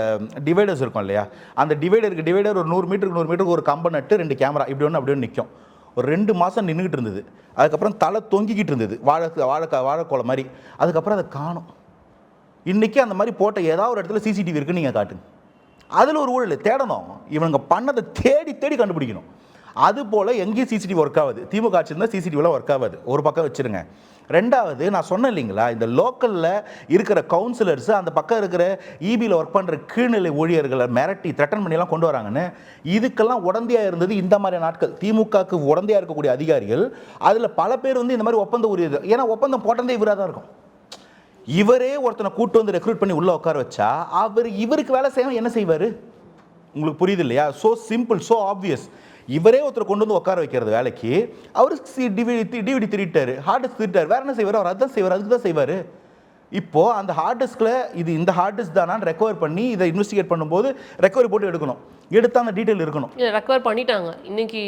டிவைடர்ஸ் இருக்கும் இல்லையா, அந்த டிவைடர் ஒரு 100 மீட்டருக்கு ஒரு கம்பை நட்டு 2 கேமரா இப்படி ஒன்று அப்படி ஒன்று நிற்கும். ஒரு 2 மாதம் நின்றுக்கிட்டு இருந்தது. அதுக்கப்புறம் தலை தொங்கிக்கிட்டு இருந்தது வாழைக்கோலை மாதிரி. அதுக்கப்புறம் அதை காணும். இன்றைக்கி அந்த மாதிரி போட்ட ஏதாவது ஒரு இடத்துல சிசிடிவி இருக்குன்னு நீங்கள் காட்டுங்க. அதில் ஒரு ஊழல் தேடணும், இவங்க பண்ணதை தேடி கண்டுபிடிக்கணும். அதுபோல் எங்கேயும் சிசிடிவி ஒர்க் ஆகுது. திமுக ஆட்சி இருந்தால் சிசிடிவிலாம் ஒர்க் ஆகாது, ஒரு பக்கம் வச்சுருங்க. ரெண்டாவது, நான் சொன்னேன் இல்லைங்களா, இந்த லோக்கலில் இருக்கிற கவுன்சிலர்ஸ் அந்த பக்கம் இருக்கிற இபியில் ஒர்க் பண்ணுற கீழ்நிலை ஊழியர்களை மிரட்டி த்ரெட்டன் பண்ணியெல்லாம் கொண்டு வராங்கன்னு. இதுக்கெல்லாம் உடந்தையாக இருந்தது இந்த மாதிரி நாட்கள் திமுகவுக்கு உடந்தையாக இருக்கக்கூடிய அதிகாரிகள். அதில் பல பேர் வந்து இந்த மாதிரி ஒப்பந்தம் உரியது. ஏன்னா ஒப்பந்தம் போட்டதே இவராக தான் இருக்கும். இவரே ஒருத்தனை கூட்டு வந்து ரெக்ரூட் பண்ணி உள்ளே உட்கார வச்சா இவருக்கு வேலை செய்யணும் என்ன செய்வார்? உங்களுக்கு புரியுது இல்லையா? So simple, so obvious. இவரே ஒருத்தர் கொண்டு வந்து உட்கார வைக்கிறது வேலைக்கு, அவர் டிவிடி திருட்டாரு, ஹார்ட் டிஸ்க் திருட்டார், வேற என்ன செய்வார்? அவர் அதான் செய்வார், அதுக்கு தான் செய்வார். இப்போது அந்த ஹார்ட் டிஸ்கில் இது இந்த ஹார்ட் டிஸ்க் தானான்னு ரெக்கவர் பண்ணி இதை இன்வெஸ்டிகேட் பண்ணும்போது ரெக்கவரி போட்டு எடுக்கணும், எடுத்தால் அந்த டீட்டெயில் இருக்கணும். ரெக்கவர் பண்ணிட்டாங்க இன்னைக்கு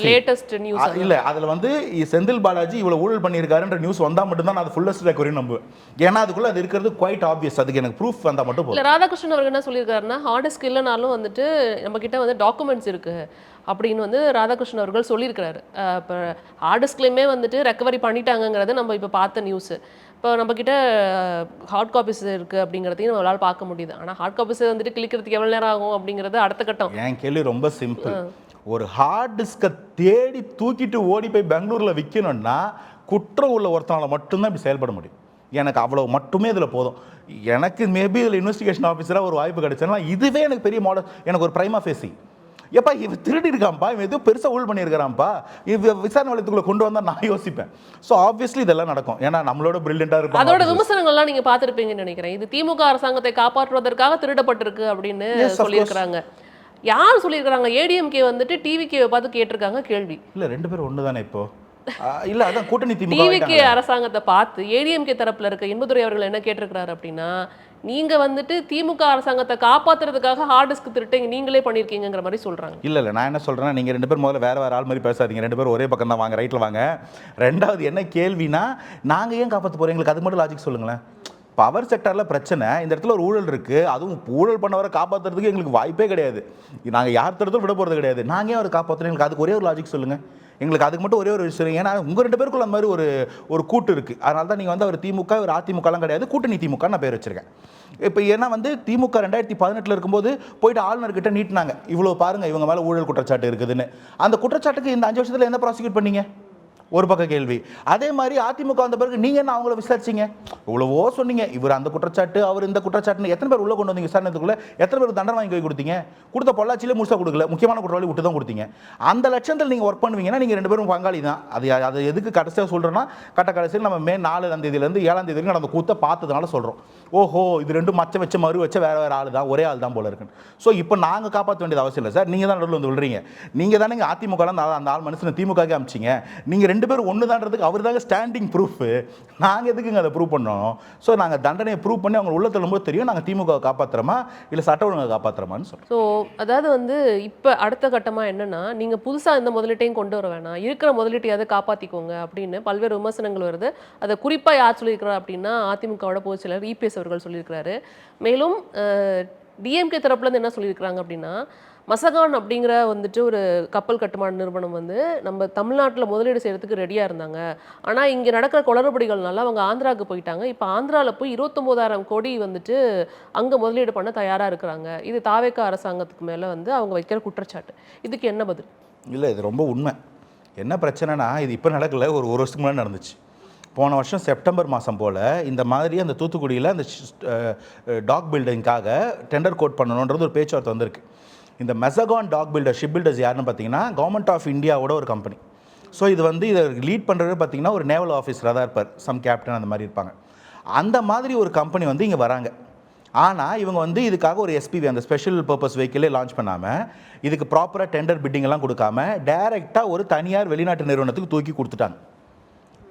லேட்டஸ்ட் நியூஸ். இல்லை, அதில் வந்து செந்தில் பாலாஜி இவ்வளோ ஊழல் பண்ணியிருக்காருன்ற நியூஸ் வந்தால் மட்டும்தான் நான் அது ஃபுல்லஸ்ட் ரெக்கவரி நம்புவேன். ஏன்னா அதுக்குள்ளே அது இருக்கிறது குவைட் ஆப்வியஸ், அதுக்கு எனக்கு ப்ரூஃப் வந்தால் மட்டும் போதும். ராதாகிருஷ்ணன் அவர்கள் என்ன சொல்லியிருக்காருன்னா, ஹார்ட் டிஸ்க் இல்லைனாலும் வந்துட்டு நம்ம கிட்ட வந்து டாக்குமெண்ட்ஸ் இருக்குது அப்படின்னு வந்து ராதாகிருஷ்ணன் அவர்கள் சொல்லியிருக்கிறாரு. இப்போ ஹார்ட் டிஸ்க்லேயுமே வந்துட்டு ரெக்கவரி பண்ணிட்டாங்கங்கிறது நம்ம இப்போ பார்த்த நியூஸு. இப்போ நம்மக்கிட்ட ஹார்ட் காப்பீஸ் இருக்குது அப்படிங்கிறதையும் நம்மளால் பார்க்க முடியுது. ஆனால் ஹார்ட் காப்பீஸை வந்துட்டு கிளிக்கிறதுக்கு எவ்வளோ நேரம் ஆகும் அப்படிங்கிறது அடுத்த கட்டம். என் கேள்வி ரொம்ப சிம்பிள். ஒரு ஹார்ட் டிஸ்கை தேடி தூக்கிட்டு ஓடி போய் பெங்களூரில் விற்கணும்னா குற்றம் உள்ள ஒருத்தனால மட்டும்தான் இப்படி செயல்பட முடியும். எனக்கு அவ்வளோ மட்டுமே இதில் போதும். எனக்கு மேபி இதில் இன்வெஸ்டிகேஷன் ஆஃபீஸராக ஒரு வாய்ப்பு கிடைச்சதுனா இதுவே எனக்கு பெரிய மாடல். எனக்கு ஒரு பிரைமா ஃபேஸி எப்பா இவன் திருடி இருக்கான்ப்பா, இவன் எதுவும் பெருசாக ஊழல் பண்ணியிருக்கிறான்ப்பா, இவ விசாரணை வளையத்துக்குள்ளே கொண்டு வந்தால் நான் யோசிப்பேன். ஸோ ஆப்வியஸ்லி இதெல்லாம் நடக்கும். ஏன்னா நம்மளோட பிரில்லியண்டாக இருப்பாங்க. அதோட விமர்சனங்கள்லாம் நீங்கள் பார்த்துருப்பீங்கன்னு நினைக்கிறேன். இது திமுக அரசாங்கத்தை காப்பாற்றுவதற்காக திருடப்பட்டிருக்கு அப்படின்னு சொல்லியிருக்கிறாங்க. யார் சொல்லியிருக்கிறாங்க? ஏடிஎம்கே வந்துட்டு டிவிகே பார்த்து கேட்டிருக்காங்க கேள்வி. இல்லை 2 பேரும் ஒன்று தானே இப்போ. இல்லை அதான் கூட்டணி டிவிகே அரசாங்கத்தை பார்த்து ஏடிஎம்கே தரப்புல இருக்க இன்பதுரை அவர்கள் என்ன கேட்டிருக்கிறாரு அப்படின்னா, நீங்க வந்துட்டு திமுக அரசாங்கத்தை காப்பாத்துறதுக்காக ஹார்ட் டிஸ்க் திருட்டு நீங்களே பண்ணிருக்கீங்கிற மாதிரி சொல்றாங்க. இல்லை நான் என்ன சொல்றேன்னா, நீங்க 2 பேரும் முதல்ல வேற ஆள் மாதிரி பேசாதீங்க. 2 பேரும் ஒரே பக்கம் தான் வாங்க, ரைட்ல வாங்க. ரெண்டாவது என்ன கேள்வினா, நாங்க ஏன் காப்பாற்ற போறோம், எங்களுக்கு அது மட்டும் லாஜிக் சொல்லுங்களேன். பவர் செக்டரில் பிரச்சனை, இந்த இடத்துல ஒரு ஊழல் இருக்குது, அதுவும் ஊழல் பண்ணவரை காப்பாற்றுறதுக்கு எங்களுக்கு வாய்ப்பே கிடையாது. நாங்கள் யார் தடுத்தும் விட போகிறது கிடையாது. நாங்கள் ஏன் அவரை காப்பாற்றுறோம், எங்களுக்கு அதுக்கு ஒரே ஒரு லாஜிக் சொல்லுங்கள். எங்களுக்கு அதுக்கு மட்டும் ஒரே ஒரு விஷயம். ஏன்னா உங்கள் 2 பேருக்குள்ள அந்த மாதிரி ஒரு கூட்டு இருக்குது. அதனால தான் நீங்கள் வந்து அவர் திமுக ஒரு அதிமுகலாம் கிடையாது, கூட்டணி திமுக நான் பேர் வச்சுருக்கேன். இப்போ ஏன்னா வந்து திமுக 2018 இருக்கும்போது போயிட்டு ஆளுநர்கிட்ட நீட்டினாங்க, இவ்வளோ பாருங்கள் இவங்க மேலே ஊழல் குற்றச்சாட்டு இருக்குதுன்னு. அந்த குற்றச்சாட்டுக்கு இந்த 5 வருஷத்தில் என்ன ப்ராசிக்யூட் பண்ணீங்க? ஒரு பக்க கேள்வி. அதே மாதிரி அதிமுக வந்த பிறகு நீங்கள் என்ன அவங்கள விசாரிச்சிங்க? இவ்வளவோ சொன்னீங்க, இவர் அந்த குற்றச்சாட்டு அவர் இந்த குற்றச்சாட்டுன்னு. எத்தனை பேர் உள்ளே கொண்டு வந்தீங்க விசாரணத்துக்குள்ளே? எத்தனை பேர் தண்டனை வாங்கி போய் கொடுத்தீங்க? கொடுத்த பொள்ளாச்சியிலே முழுசாக கொடுக்கல, முக்கியமான குற்றவாளி விட்டு தான் கொடுத்தீங்க. அந்த லட்சத்தில் நீங்கள் ஒர்க் பண்ணுவீங்கன்னா நீங்கள் 2 பேரும் பங்காளி தான். அது எதுக்கு கடைசியாக சொல்கிறோன்னா, கடைசியில் நம்ம மே 4ஆம் தேதியிலேருந்து 7ஆம் தேதி நடந்த கூத்த பார்த்ததுனால சொல்கிறோம். ஓஹோ இது 2 மச்ச வச்ச மறு வச்ச வேறு ஆள் தான், ஒரே ஆள் தான் போல இருக்குன்னு. ஸோ இப்போ நாங்கள் காப்பாற்ற வேண்டியது அவசியம் இல்லை சார். நீங்கள் தான் நடுவில் வந்து விழுறீங்க. நீங்கள் தானே அதிமுக அந்த ஆள் மனுஷனை திமுகவே அமிச்சிங்க. நீங்கள் 2 பேரும் ஒன்று தான்றதுக்கு அவர் தாங்க ஸ்டாண்டிங் ப்ரூஃப். நாங்கள் எதுக்குங்க அதை ப்ரூவ் பண்ணோம்? ஸோ நாங்கள் தண்டனையை ப்ரூவ் பண்ணி அவங்க உள்ள தள்ளும்போது தெரியும் நாங்கள் திமுக காப்பாற்றுறோமா இல்லை சட்ட ஒழுங்கை காப்பாற்றுறோமான்னு சொல்கிறோம். ஸோ அதாவது வந்து இப்போ அடுத்த கட்டமாக என்னன்னா, நீங்கள் புதுசாக இந்த முதலீட்டையும் கொண்டு வர வேணாம், இருக்கிற முதலீட்டையாவது காப்பாற்றிக்கோங்க அப்படின்னு பல்வேறு விமர்சனங்கள் வருது. அதை குறிப்பாக யார் சொல்லியிருக்கிறார் அப்படின்னா, அதிமுகவோட பொதுச் செயலர் இபிஎஸ் அவர்கள் சொல்லியிருக்கிறாரு. மேலும் டிஎம்கே தரப்புலேருந்து என்ன சொல்லியிருக்கிறாங்க அப்படின்னா, மசகான் அப்படிங்கிற வந்துட்டு ஒரு கப்பல் கட்டுமான நிறுவனம் வந்து நம்ம தமிழ்நாட்டில் முதலீடு செய்கிறதுக்கு ரெடியாக இருந்தாங்க. ஆனால் இங்கே நடக்கிற குளறுபடிகள்னால அவங்க ஆந்திராவுக்கு போயிட்டாங்க. இப்போ ஆந்திராவில் போய் 29,000 கோடி வந்துட்டு அங்கே முதலீடு பண்ண தயாராக இருக்கிறாங்க. இது தாவேகா அரசாங்கத்துக்கு மேலே வந்து அவங்க வைக்கிற குற்றச்சாட்டு. இதுக்கு என்ன பதில்? இல்லை இது ரொம்ப உண்மை. என்ன பிரச்சனைனா, இது இப்போ நடக்கல, ஒரு வருஷத்துக்கு முன்னாடி நடந்துச்சு. போன வருஷம் செப்டம்பர் மாதம் போல் இந்த மாதிரி அந்த தூத்துக்குடியில் அந்த டாக் பில்டிங்காக டெண்டர் கோட் பண்ணணுன்றது ஒரு பேச்சுவார்த்தை வந்திருக்கு. இந்த Mazagon dock builder ship builders யாருன்னு பார்த்தீங்கன்னா, கவர்மெண்ட் ஆஃப் இந்தியாவோட ஒரு கம்பெனி. ஸோ இது வந்து இதை லீட் பண்ணுறது பார்த்தீங்கன்னா ஒரு நேவல் ஆஃபீஸராக தான் இருப்பார், சம் கேப்டன் அந்த மாதிரி இருப்பாங்க. அந்த மாதிரி ஒரு கம்பெனி வந்து இங்கே வராங்க. ஆனால் இவங்க வந்து இதுக்காக ஒரு எஸ்பிவி அந்த ஸ்பெஷல் பர்பஸ் வெஹிக்கிளே லான்ச் பண்ணாமல், இதுக்கு ப்ராப்பராக டெண்டர் பிட்டிங் எல்லாம் கொடுக்காம டைரெக்டாக ஒரு தனியார் வெளிநாட்டு நிறுவனத்துக்கு தூக்கி கொடுத்துட்டாங்க.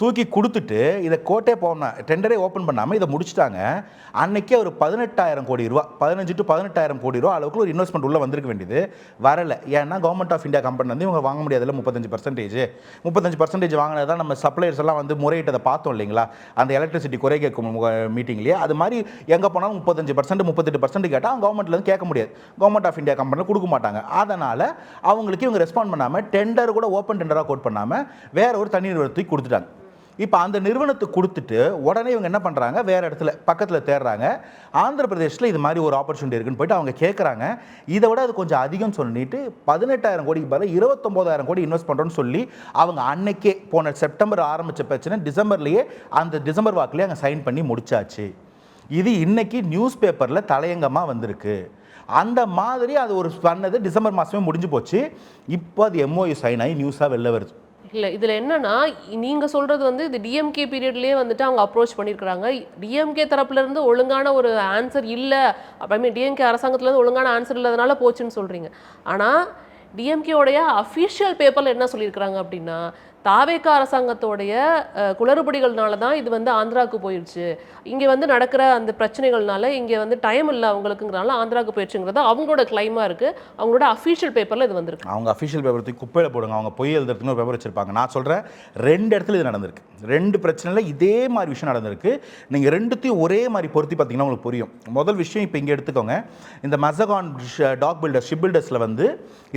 தூக்கி கொடுத்துட்டு இதை கோட்டே போன டெண்டரே ஓப்பன் பண்ணாமல் இதை முடிச்சுட்டாங்க. அன்றைக்கே ஒரு 18,000 கோடி ரூபா, 15 to 18,000 கோடி ரூபா அளவுக்கு ஒரு இன்வெஸ்ட்மெண்ட் உள்ளே வந்திருக்க வேண்டியது வரலை. ஏன்னா கவர்மெண்ட் ஆஃப் இந்தியா கம்பெனி வந்து இவங்க வாங்க முடியாதுல்ல 35% வாங்கினது தான் நம்ம சப்ளையர்ஸ் எல்லாம் வந்து முறையிட்டதை பார்த்தோம் இல்லைங்களா, அந்த எலக்ட்ரிசிட்டி குறை கேட்கும் மீட்டிங்லேயே. அது மாதிரி எங்கே போனாலும் 35% 38% கேட்டால் அவங்க கவர்மெண்ட்லேருந்து கேட்க முடியாது, கவர்மெண்ட் ஆஃப் இந்தியா கம்பெனியில் கொடுக்க மாட்டாங்க. அதனால் அவங்களுக்கு இவங்க ரெஸ்பாண்ட் பண்ணாமல் டெண்டர் கூட ஓப்பன் டெண்டராக கோட் பண்ணாமல் வேற ஒரு தனி நிறுவனத்துக்கு கொடுத்துட்டாங்க. இப்போ அந்த நிறுவனத்துக்கு கொடுத்துட்டு உடனே இவங்க என்ன பண்ணுறாங்க, வேறு இடத்துல பக்கத்தில் தேடுறாங்க. ஆந்திர பிரதேஷில் இது மாதிரி ஒரு ஆப்பர்ச்சுனிட்டி இருக்குன்னு போயிட்டு அவங்க கேட்குறாங்க. இதை விட அது கொஞ்சம் அதிகம் சொல்லிட்டு 18,000 கோடிக்கு பதில் 29,000 கோடி இன்வெஸ்ட் பண்ணுறோன்னு சொல்லி அவங்க அன்னைக்கே போன செப்டம்பர் ஆரம்பித்த பிரச்சனை டிசம்பர்லேயே அந்த டிசம்பர் வாக்கிலே அங்கே சைன் பண்ணி முடிச்சாச்சு. இது இன்னைக்கு நியூஸ் பேப்பரில் தலையங்கமாக வந்திருக்கு. அந்த மாதிரி அது ஒரு பண்ணது டிசம்பர் மாதமே முடிஞ்சு போச்சு. இப்போ அது எம்ஓயு சைன் ஆகி நியூஸாக வெளில வருது. இல்லை இதில் என்னன்னா, நீங்கள் சொல்கிறது வந்து இது டிஎம்கே பீரியட்லேயே வந்துட்டு அவங்க அப்ரோச் பண்ணியிருக்கிறாங்க. டிஎம்கே தரப்புலேருந்து ஒழுங்கான ஒரு ஆன்சர் இல்லை, ஐ மீன் டிஎம்கே அரசாங்கத்துலேருந்து ஒழுங்கான ஆன்சர் இல்லாதனால போச்சுன்னு சொல்கிறீங்க. ஆனால் டிஎம்கேவுடைய அஃபிஷியல் பேப்பரில் என்ன சொல்லியிருக்கிறாங்க அப்படின்னா, தாவேகா அரசாங்கத்தோடைய குளறுபடிகள்னால தான் இது வந்து ஆந்திராவுக்கு போயிடுச்சு, இங்கே வந்து நடக்கிற அந்த பிரச்சனைகள்னால இங்கே வந்து டைம் இல்லை அவங்களுக்குங்கிறனால ஆந்திராவுக்கு போயிடுச்சுங்கிறது அவங்களோட கிளைமாக இருக்குது. அவங்களோட அஃபிஷியல் பேப்பரில் இது வந்திருக்கு. அவங்க அஃபிஷியல் பேப்பர் தூக்கி குப்பையில் போடுங்க, அவங்க பொய் எழுதுறதுன்னு ஒரு பேப்பர் வச்சுருப்பாங்க. நான் சொல்கிறேன் 2 இடத்துல இது நடந்திருக்கு, 2 பிரச்சனையில் இதே மாதிரி விஷயம் நடந்திருக்கு. நீங்கள் 2த்தையும் ஒரே மாதிரி பொருத்தி பார்த்தீங்கன்னா உங்களுக்கு புரியும். முதல் விஷயம் இப்போ இங்கே எடுத்துக்கோங்க, இந்த மசகான் டாக் பில்டர் ஷிப் பில்டர்ஸில் வந்து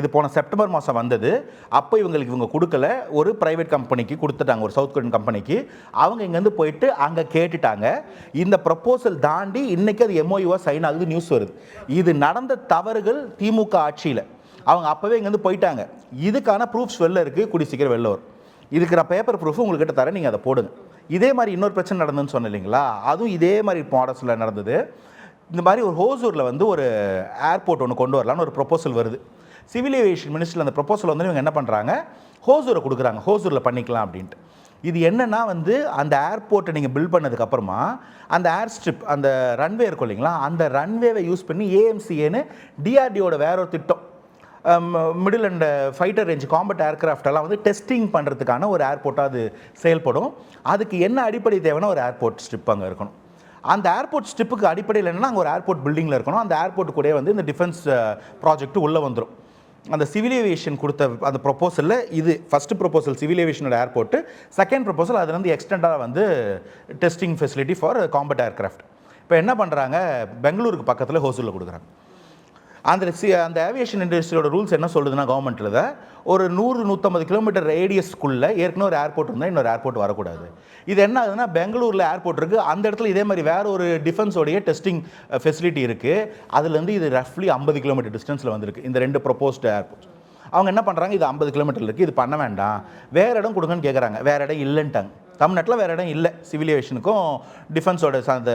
இது போன செப்டம்பர் மாதம் வந்தது. அப்போ இவங்க கொடுக்கல, ஒரு ப்ரைவேட் கம்பெனிக்கு கொடுத்துட்டாங்க, ஒரு சவுத் கொரியன் கம்பெனிக்கு. அவங்க இங்கேருந்து போயிட்டு அங்கே கேட்டுட்டாங்க. இந்த ப்ரப்போசல் தாண்டி இன்றைக்கி அது எம்ஓயூவாக சைன் ஆகுது, நியூஸ் வருது. இது நடந்த தவறுகள் திமுக ஆட்சியில். அவங்க அப்போவே இங்கேருந்து போயிட்டாங்க. இதுக்கான ப்ரூஃப்ஸ் வெளில இருக்குது, கூடி சீக்கிரம் வெளில வரும். இதுக்கு நான் பேப்பர் ப்ரூஃப் உங்கள்கிட்ட தரேன், நீங்கள் அதை போடுங்க. இதே மாதிரி இன்னொரு பிரச்சனை நடந்ததுன்னு சொன்னேன் இல்லைங்களா, அதுவும் இதே மாதிரி மாடல்ஸில் நடந்தது. இந்த மாதிரி ஒரு ஹோசூரில் வந்து ஒரு ஏர்போர்ட் ஒன்று கொண்டு வரலான்னு ஒரு ப்ரொப்போசல் வருது. சிவில் ஏவியேஷன் மினிஸ்டரில் அந்த ப்ரொப்போசல் வந்து இவங்க என்ன பண்ணுறாங்க, ஹோசூரை கொடுக்குறாங்க, ஹோசூரில் பண்ணிக்கலாம் அப்படின்ட்டு. இது என்னென்னா வந்து அந்த ஏர்போர்ட்டை நீங்கள் பில்ட் பண்ணதுக்கப்புறமா அந்த ஏர் ஸ்ட்ரிப், அந்த ரன்வே இருக்கும் இல்லைங்களா, அந்த ரன்வேவை யூஸ் பண்ணி ஏஎம்சிஏன்னு டிஆர்டியோட வேற ஒரு திட்டம், middle and fighter range combat ஏர்க்ராஃப்டெல்லாம் வந்து டெஸ்டிங் பண்ணுறதுக்கான ஒரு ஏர்போர்ட்டாக அது செயல்படும். அதுக்கு என்ன அடிப்படை தேவைன்னா ஒரு ஏர்போர்ட் ஸ்ட்ரிப் அங்கே இருக்கணும். அந்த ஏர்போர்ட் ஸ்ட்ரிப்புக்கு அடிப்படையில் என்னென்னா அங்கே ஒரு ஏர்போர்ட் பில்டிங்கில் இருக்கணும். அந்த ஏர்போர்ட்டு கூட வந்து இந்த டிஃபென்ஸ் ப்ராஜெக்ட் உள்ளே வந்துடும். அந்த சிவில் ஏவியேஷன் கொடுத்த அந்த ப்ரொப்போசலில் இது ஃபஸ்ட்டு ப்ரொப்போசல் சிவில் ஏவியேஷனோட ஏர்போர்ட்டு, செகண்ட் ப்ரொப்போசல் அது வந்து எக்ஸ்டெண்டாக வந்து testing facility for combat aircraft. இப்போ என்ன பண்ணுறாங்க, பெங்களூருக்கு பக்கத்தில் ஹோசூரில் கொடுக்குறாங்க. அந்த ஏவியேஷன் இண்டஸ்ட்ரியோட ரூல்ஸ் என்ன சொல்லுதுன்னா, கவர்மெண்ட்டில் ஒரு 100-150 கிலோமீட்டர் ரேடியஸ்க்குள்ளே ஏற்கனவே ஒரு ஏர்போர்ட் இருந்தால் இன்னொரு ஏர்போர்ட் வரக்கூடாது. இது என்ன ஆகுதுன்னா, பெங்களூரில் ஏர்போர்ட் இருக்குது, அந்த இடத்துல இதே மாதிரி வேறு ஒரு டிஃபென்ஸோடைய டெஸ்டிங் ஃபெசிலிட்டி இருக்குது. அதுலேருந்து இது ரஃப்லி 50 கிலோமீட்டர் டிஸ்டன்ஸில் வந்திருக்கு இந்த ரெண்டு ப்ரொப்போஸ்டு ஏர்போர்ட். அவங்க என்ன பண்ணுறாங்க, இது 50 கிலோமீட்டர் இருக்குது, இது பண்ண வேண்டாம், வேறு இடம் கொடுங்கன்னு கேட்குறாங்க. வேறு இடம் இல்லைன்ட்டாங்க. தமிழ்நாட்டில் வேறு இடம் இல்லை சிவில் ஏவியேஷனுக்கும் டிஃபென்ஸோட அந்த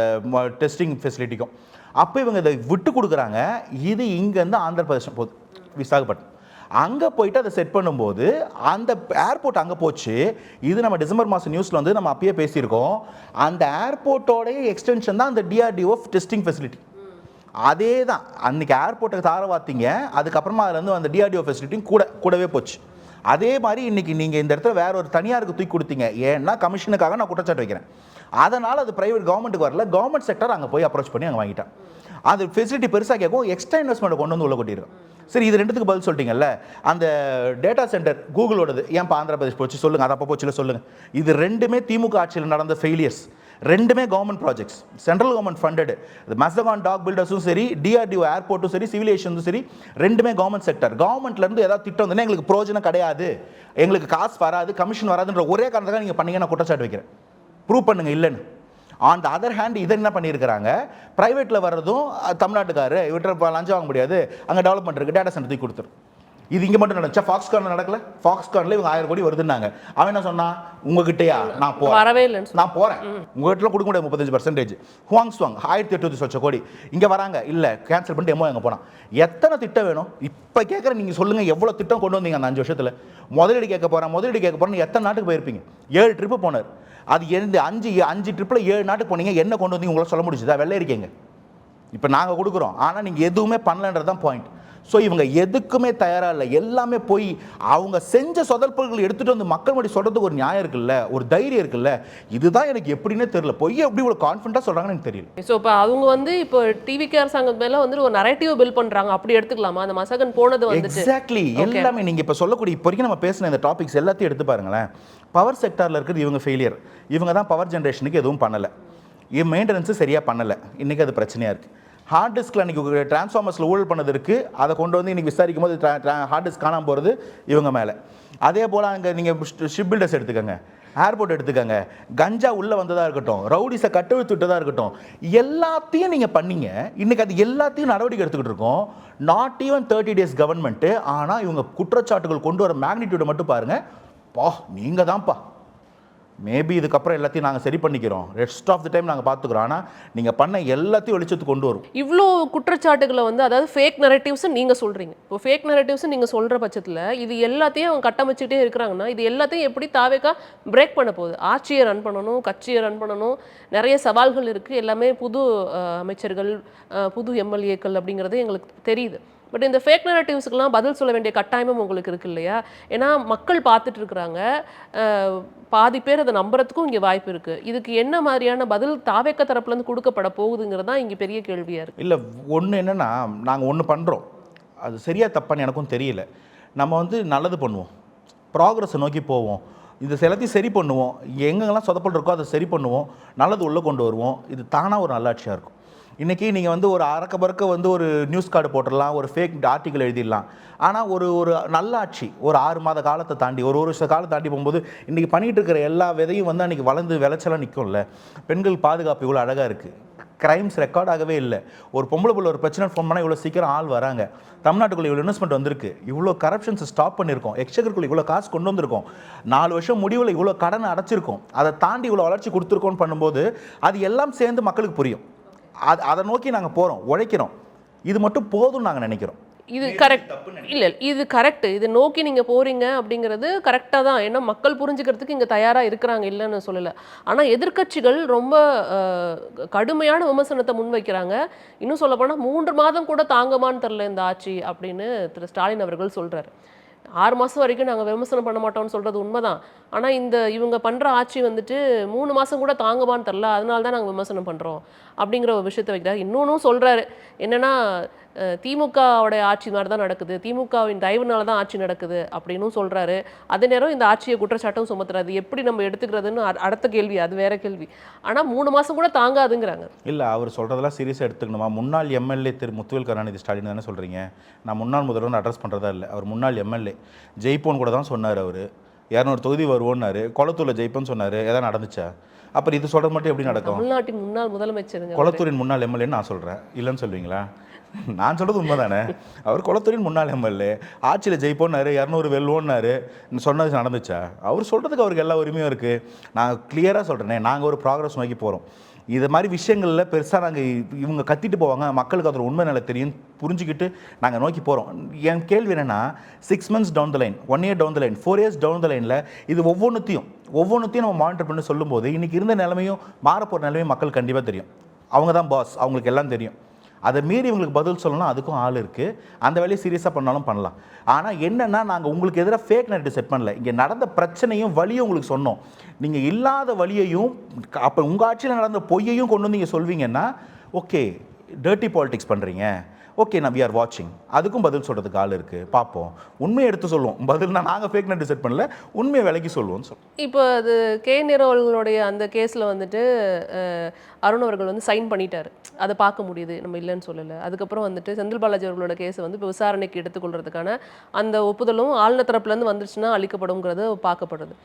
டெஸ்டிங் ஃபெசிலிட்டிக்கும். அப்போ இவங்க இதை விட்டு கொடுக்குறாங்க. இது இங்கேருந்து ஆந்திர பிரதேசம் போகுது, விசாகப்பட்டினம். அங்கே போயிட்டு அதை செட் பண்ணும்போது அந்த ஏர்போர்ட் அங்கே போச்சு. இது நம்ம டிசம்பர் மாதம் நியூஸில் வந்து நம்ம அப்பயே பேசியிருக்கோம். அந்த ஏர்போர்ட்டோடைய எக்ஸ்டென்ஷன் தான் அந்த டிஆர்டிஓ டெஸ்டிங் ஃபெசிலிட்டி. அதே தான் அன்றைக்கி ஏர்போர்ட்டை தாரவாத்தீங்க, அதுக்கப்புறமா அதுலேருந்து அந்த டிஆர்டிஓ ஃபெசிலிட்டியும் கூடவே போச்சு. அதே மாதிரி இன்றைக்கி நீங்கள் இந்த இடத்துல வேற ஒரு தனியாருக்கு தூக்கி கொடுத்தீங்க. ஏன்னா கமிஷனுக்காக நான் குற்றச்சாட்டு வைக்கிறேன். அதனால் அது ப்ரைவேட் கவர்மெண்ட்டுக்கு வரல, கவர்மெண்ட் செக்டர் அங்கே போய் அப்ரோச் பண்ணி அங்கே வாங்கிட்டான். அது ஃபெசிலிட்டி பெருசாக கேட்கும், எக்ஸ்ட்ரா இன்வெஸ்ட்மெண்ட் கொண்டு வந்து உள்ள கொட்டியிருக்கோம். சரி, இது ரெண்டுத்துக்கு பதில் சொல்லிட்டீங்கல்ல. அந்த டேட்டா சென்டர் கூகுளோடது ஏன் ஆந்திர பிரதேஷ் போச்சு சொல்லுங்கள், அது அப்போ போச்சுல சொல்லுங்கள். இது ரெண்டுமே திமுக ஆட்சியில் நடந்த ஃபெயிலியர்ஸ். ரெண்டுமே கவர்மெண்ட் ப்ராஜெக்ட்ஸ், சென்ட்ரல் கவர்மெண்ட் ஃபண்டடு. இது மஸ்தகான் டாக் பில்டர்ஸும் சரி, டிஆர்டிஓ ஏர்போர்ட்டும் சரி, சிவில் ஏவியேஷனும் சரி, ரெண்டுமே கவர்மெண்ட் செக்டர். கவர்மெண்ட்லேருந்து ஏதாவது திட்டம் வந்து எங்களுக்கு பிரோஜனம் கிடையாது, எங்களுக்கு காசு வராது, கமிஷன் வராதுன்ற ஒரே காரணத்துக்காக நீங்கள் பண்ணீங்க, நான் குற்றச்சாட்டு வைக்கிறேன். ப்ரூவ் பண்ணுங்க இல்லைன்னு. ஆன் த அதர் ஹேண்ட் இதை என்ன பண்ணியிருக்கிறாங்க, ப்ரைவேட்டில் வர்றதும் தமிழ்நாட்டுக்காரு இவற்றை லஞ்சம் வாங்க முடியாது, அங்கே டெவலப்மெண்ட் இருக்குது, டேட்டா சென்டர் தூக்கி கொடுத்துரு. இது இங்கே மட்டும் நடந்துச்சா? ஃபாக்ஸ்கார்னில் நடக்கல? ஃபாக்ஸ்கார்னில் இவங்க 1000 கோடி வருதுன்னாங்க. அவன் என்ன சொன்னா, உங்ககிட்டயா நான் போகிறேன், வரவே இல்லைன்னு, நான் போகிறேன், உங்ககிட்ட கொடுக்க முடியாது 35%. ஹுவாங்ஸ்வாங் 1800 கோடி இங்கே வராங்க, இல்லை கேன்சல் பண்ணிட்டு எம்மோ எங்கே போனால். எத்தனை திட்டம் வேணும் இப்போ கேட்குறேன், நீங்கள் சொல்லுங்கள் எவ்வளோ திட்டம் கொண்டு வந்தீங்க அந்த 5 வருஷத்தில். முதலீடு கேட்க போகிறேன்னு எத்தனை நாட்டுக்கு போயிருப்பீங்க? 7 ட்ரிப்பு போனார். அது எந்த 5 ட்ரிப்பில் 7 நாட்டுக்கு போனீங்க, என்ன கொண்டு வந்தீங்க உங்களால் சொல்ல முடிச்சுதா? வெள்ளை இருக்கீங்க. இப்போ நாங்கள் கொடுக்குறோம், ஆனால் நீங்கள் எதுவுமே பண்ணலன்றது தான் பாயிண்ட். ஸோ இவங்க எதுக்குமே தயாராக இல்லை, எல்லாமே போய் அவங்க செஞ்ச சொதல்பல்கள் எடுத்துகிட்டு வந்து மக்கள் முன்னாடி சொல்கிறதுக்கு ஒரு நியாயம் இருக்குல்ல, ஒரு தைரியம் இருக்குல்ல. இதுதான் எனக்கு எப்படின்னே தெரியல, பொய் எப்படி இவ்வளோ கான்ஃபிடண்ட்டாக சொல்கிறாங்கன்னு எனக்கு தெரியல. ஸோ இப்போ அவங்க வந்து இப்போ டிவிகே அரசாங்கம் மேலே வந்து ஒரு நரேட்டிவ் பில்ட் பண்ணுறாங்க, அப்படி எடுத்துக்கலாமா? அந்த மசகன் போனது வந்து எக்ஸாக்ட்லி எல்லாமே நீங்கள் இப்போ சொல்லக்கூடிய இப்போ வரைக்கும் நம்ம பேசின இந்த டாபிக்ஸ் எல்லாத்தையும் எடுத்து பாருங்களேன். பவர் செக்டாரில் இருக்கிறது இவங்க ஃபெயிலியர். இவங்க தான் பவர் ஜென்ரேஷனுக்கு எதுவும் பண்ணலை, மெயின்டெனன்ஸு சரியாக பண்ணலை, இன்றைக்கி அது பிரச்சனையாக இருக்குது. ஹார்ட் டிஸ்கில் அன்றைக்கி டிரான்ஸ்ஃபார்மர்ஸில் ஊழல் பண்ணது இருக்குது, அதை கொண்டு வந்து இன்றைக்கி விசாரிக்கும் போது ஹார்ட் டிஸ்க் காணாமல் போகிறது இவங்க மேலே. அதே போல் அங்கே நீங்கள் ஷிப் பில்டர்ஸ் எடுத்துக்கோங்க, ஏர்போர்ட் எடுத்துக்கோங்க, கஞ்சா உள்ளே வந்ததாக இருக்கட்டும், ரவுடிஸை கட்டவிழ்த்து விட்டதாக இருக்கட்டும், எல்லாத்தையும் நீங்கள் பண்ணீங்க. இன்றைக்கி அது எல்லாத்தையும் நடவடிக்கை எடுத்துக்கிட்டு இருக்கோம். Not even 30 days government. ஆனால் இவங்க குற்றச்சாட்டுகள் கொண்டு வர மேக்னிடியூடை மட்டும் பாருங்கள். நீங்கள் தான்ப்பா, மேபி இதுக்கப்புறம் எல்லாத்தையும் நாங்கள் சரி பண்ணிக்கிறோம், ரெஸ்ட் ஆஃப் தி டைம் நாங்கள் பார்த்துக்குறோம், ஆனால் நீங்கள் பண்ண எல்லாத்தையும் வெளிச்சத்துக்கு கொண்டு வரும். இவ்வளோ குற்றச்சாட்டுகளை வந்து, அதாவது ஃபேக் நரேட்டிவ்ஸ் நீங்கள் சொல்கிறீங்க. இப்போ ஃபேக் நரேட்டிவ்ஸ் நீங்கள் சொல்கிற பட்சத்தில் இது எல்லாத்தையும் அவங்க கட்டமைச்சிட்டே இருக்கிறாங்கன்னா, இது எல்லாத்தையும் எப்படி தாவேக்கா பிரேக் பண்ண போகுது? ஆட்சியை ரன் பண்ணணும், கட்சியை ரன் பண்ணணும், நிறைய சவால்கள் இருக்குது. எல்லாமே புது அமைச்சர்கள், புது எம்எல்ஏக்கள் அப்படிங்கிறது எங்களுக்கு தெரியுது. பட் இந்த ஃபேக் நரேட்டிவ்ஸுக்கெல்லாம் பதில் சொல்ல வேண்டிய கட்டாயமும் உங்களுக்கு இருக்கு இல்லையா? ஏன்னா மக்கள் பார்த்துட்டு இருக்கிறாங்க, பாதி பேர் அதை நம்புறதுக்கும் இங்கே வாய்ப்பு இருக்குது. இதுக்கு என்ன மாதிரியான பதில் தாவேக்க தரப்புலேருந்து கொடுக்கப்பட போகுதுங்கிறது தான் இங்கே பெரிய கேள்வியாக இருக்குது. இல்லை, ஒன்று என்னென்னா, நாங்கள் ஒன்று பண்ணுறோம், அது சரியாக தப்பான்னு எனக்கும் தெரியல. நம்ம வந்து நல்லது பண்ணுவோம், ப்ராக்ரஸை நோக்கி போவோம், இது எல்லாத்தையும் சரி பண்ணுவோம், எங்கெங்கெல்லாம் சொதப்பல் இருக்கோ அதை சரி பண்ணுவோம், நல்லது உள்ளே கொண்டு வருவோம். இது தானாக ஒரு நல்லாட்சியாக இருக்கும். இன்றைக்கி நீங்கள் வந்து ஒரு அறக்க பறக்க வந்து ஒரு நியூஸ் கார்டு போட்டுடலாம், ஒரு ஃபேக் ஆர்டிக்கல் எழுதிடலாம். ஆனால் ஒரு ஒரு நல்ல ஆட்சி ஒரு 6 மாத காலத்தை தாண்டி ஒரு வருஷ காலம் தாண்டி போகும்போது இன்றைக்கி பண்ணிகிட்டு இருக்கிற எல்லா விதையும் வந்து அன்றைக்கி வளர்ந்து விளைச்சலாம் நிற்கும்ல. பெண்கள் பாதுகாப்பு இவ்வளோ அழகாக இருக்குது, கிரைம்ஸ் ரெக்கார்ட் ஆகவே இல்லை. ஒரு பொம்பளை புள்ள ஒரு பிரச்சனை ஃபோன் பண்ணால் இவ்வளோ சீக்கிரம் ஆள் வராங்க. தமிழ்நாட்டுக்குள்ளே இவ்வளோ இன்வெஸ்ட்மெண்ட் வந்திருக்கு, இவ்வளோ கரப்ஷன்ஸை ஸ்டாப் பண்ணியிருக்கோம், எக்ஸ்சேக்கருக்குள்ளே இவ்வளோ காசு கொண்டு வந்திருக்கோம், 4 வருஷம் முடிவில் இவ்வளோ கடனை அடைச்சிருக்கோம், அதை தாண்டி இவ்வளோ வளர்ச்சி கொடுத்துருக்கோன்னு பண்ணும்போது அது எல்லாம் சேர்ந்து மக்களுக்கு புரியும். அதை நோக்கி நாங்கள் போகிறோம், உழைக்கிறோம். இது மட்டும் போதும்னு நாங்கள் நினைக்கிறோம். இது கரெக்ட் இல்லை, இது கரெக்ட். இது நோக்கி நீங்கள் போகிறீங்க அப்படிங்கிறது கரெக்டாக தான். ஏன்னா மக்கள் புரிஞ்சுக்கிறதுக்கு இங்கே தயாராக இருக்கிறாங்க, இல்லைன்னு சொல்லலை. ஆனால் எதிர்க்கட்சிகள் ரொம்ப கடுமையான விமர்சனத்தை முன்வைக்கிறாங்க. இன்னும் சொல்லப்போனால் 3 மாதம் கூட தாங்கமான்னு தெரில இந்த ஆட்சி அப்படின்னு திரு ஸ்டாலின் அவர்கள் சொல்கிறார். 6 மாதம் வரைக்கும் நாங்கள் விமர்சனம் பண்ண மாட்டோம்னு சொல்கிறது உண்மைதான். ஆனால் இவங்க பண்ணுற ஆட்சி வந்துட்டு 3 மாதம் கூட தாங்கமான்னு தெரில, அதனால தான் நாங்கள் விமர்சனம் பண்ணுறோம் அப்படிங்கிற ஒரு விஷயத்தை வைக்கிறார். இன்னொன்றும் சொல்கிறாரு என்னென்னா, திமுகவோடைய ஆட்சி மாதிரி தான் நடக்குது, திமுகவின் தயவுனால தான் ஆட்சி நடக்குது அப்படின்னும் சொல்கிறாரு. அதே நேரம் இந்த ஆட்சியை குற்றச்சாட்டும் சுமத்துறாரு. எப்படி நம்ம எடுத்துக்கிறதுன்னு அடுத்த கேள்வி, அது வேற கேள்வி. ஆனால் 3 மாதம் கூட தாங்காதுங்கிறாங்க. இல்லை, அவர் சொல்கிறதெல்லாம் சீரியஸாக எடுத்துக்கணுமா? முன்னாள் எம்எல்ஏ திரு முத்துவேல் கருணாநிதி ஸ்டாலின் தானே சொல்கிறீங்க? நான் முன்னாள் முதல்வர் அட்ரஸ் பண்ணுறதா இல்லை, அவர் முன்னாள் எம்எல்ஏ. ஜெயிப்போன்னு கூட தான் சொன்னார். அவர் 200 தொகுதி வருவோன்னாரு, கொளத்தூரில் ஜெயிப்போன்னு சொன்னார். எதாவது நடந்துச்சா? அப்புறம் இது சொல்கிறது மட்டும் எப்படி நடக்கும்? தமிழ்நாட்டின் முன்னாள் முதலமைச்சருங்க, கொளத்தூரின் முன்னாள் எம்எல்ஏன்னு நான் சொல்கிறேன், இல்லைன்னு சொல்வீங்களா? நான் சொல்கிறது உண்மை தானே. அவர் குளத்தூரின் முன்னாள் எம்எல்ஏ, ஆட்சியில் ஜெயிப்போன்னாரு, 200 வெல்வோன்னாரு, சொன்னது நடந்துச்சா? அவர் சொல்கிறதுக்கு அவருக்கு எல்லா உரிமையும் இருக்குது. நான் கிளியராக சொல்கிறேனே, நாங்கள் ஒரு ப்ராக்ரஸ் நோக்கி போகிறோம். இது மாதிரி விஷயங்களில் பெருசாக நாங்கள் இவங்க கத்திட்டு போவாங்க, மக்களுக்கு அதோட உண்மை நிலை தெரியும் புரிஞ்சுக்கிட்டு நாங்கள் நோக்கி போகிறோம். என் கேள்வி என்னென்னா, 6 months down the line, 1 year down the line, 4 years down the லைனில் இது ஒவ்வொன்றுத்தையும் நம்ம மானிட்டர் பண்ணி சொல்லும்போது இன்றைக்கி இருந்த நிலைமையும் மாறப்போகிற நிலைமையும் மக்கள் கண்டிப்பாக தெரியும். அவங்க தான் பாஸ், அவங்களுக்கு எல்லாம் தெரியும். அதை மீறி இவங்களுக்கு பதில் சொல்லணும், அதுக்கும் ஆள் இருக்குது. அந்த வேலையை சீரியஸாக பண்ணாலும் பண்ணலாம். ஆனால் என்னென்னா, நாங்கள் உங்களுக்கு எதிராக ஃபேக் நெரேட்டிவ் செட் பண்ணல. இங்கே நடந்த பிரச்சனையும் வழியும் உங்களுக்கு சொன்னோம். நீங்கள் இல்லாத வழியையும் அப்போ உங்கள் ஆட்சியில் நடந்த பொய்யையும் கொண்டு வந்து நீங்கள் சொல்வீங்கன்னா, ஓகே டர்ட்டி பாலிடிக்ஸ் பண்ணுறீங்க, ஓகே நான் வி ஆர் வாட்சிங், அதுக்கும் பதில் சொல்கிறதுக்கு ஆள் இருக்குது, பார்ப்போம், உண்மையை எடுத்து சொல்லுவோம். பதில்னா நாங்கள் ஃபேக் நெட் செட் பண்ணல, உண்மையை விலைக்கு சொல்லுவோம்னு சொல்லுவோம். இப்போ அது கே.நேரு அவர்களுடைய அந்த கேஸில் வந்துட்டு அருண் அவர்கள் வந்து சைன் பண்ணிட்டார், அதை பார்க்க முடியுது, நம்ம இல்லைன்னு சொல்லலை. அதுக்கப்புறம் வந்துட்டு செந்தில் பாலாஜி அவர்களோட கேஸை வந்து இப்போ விசாரணைக்கு எடுத்துக்கொள்கிறதுக்கான அந்த ஒப்புதலும் ஆளுநர் தரப்புலேருந்து வந்துருச்சுன்னா அளிக்கப்படுங்கிறது பார்க்கப்படுது.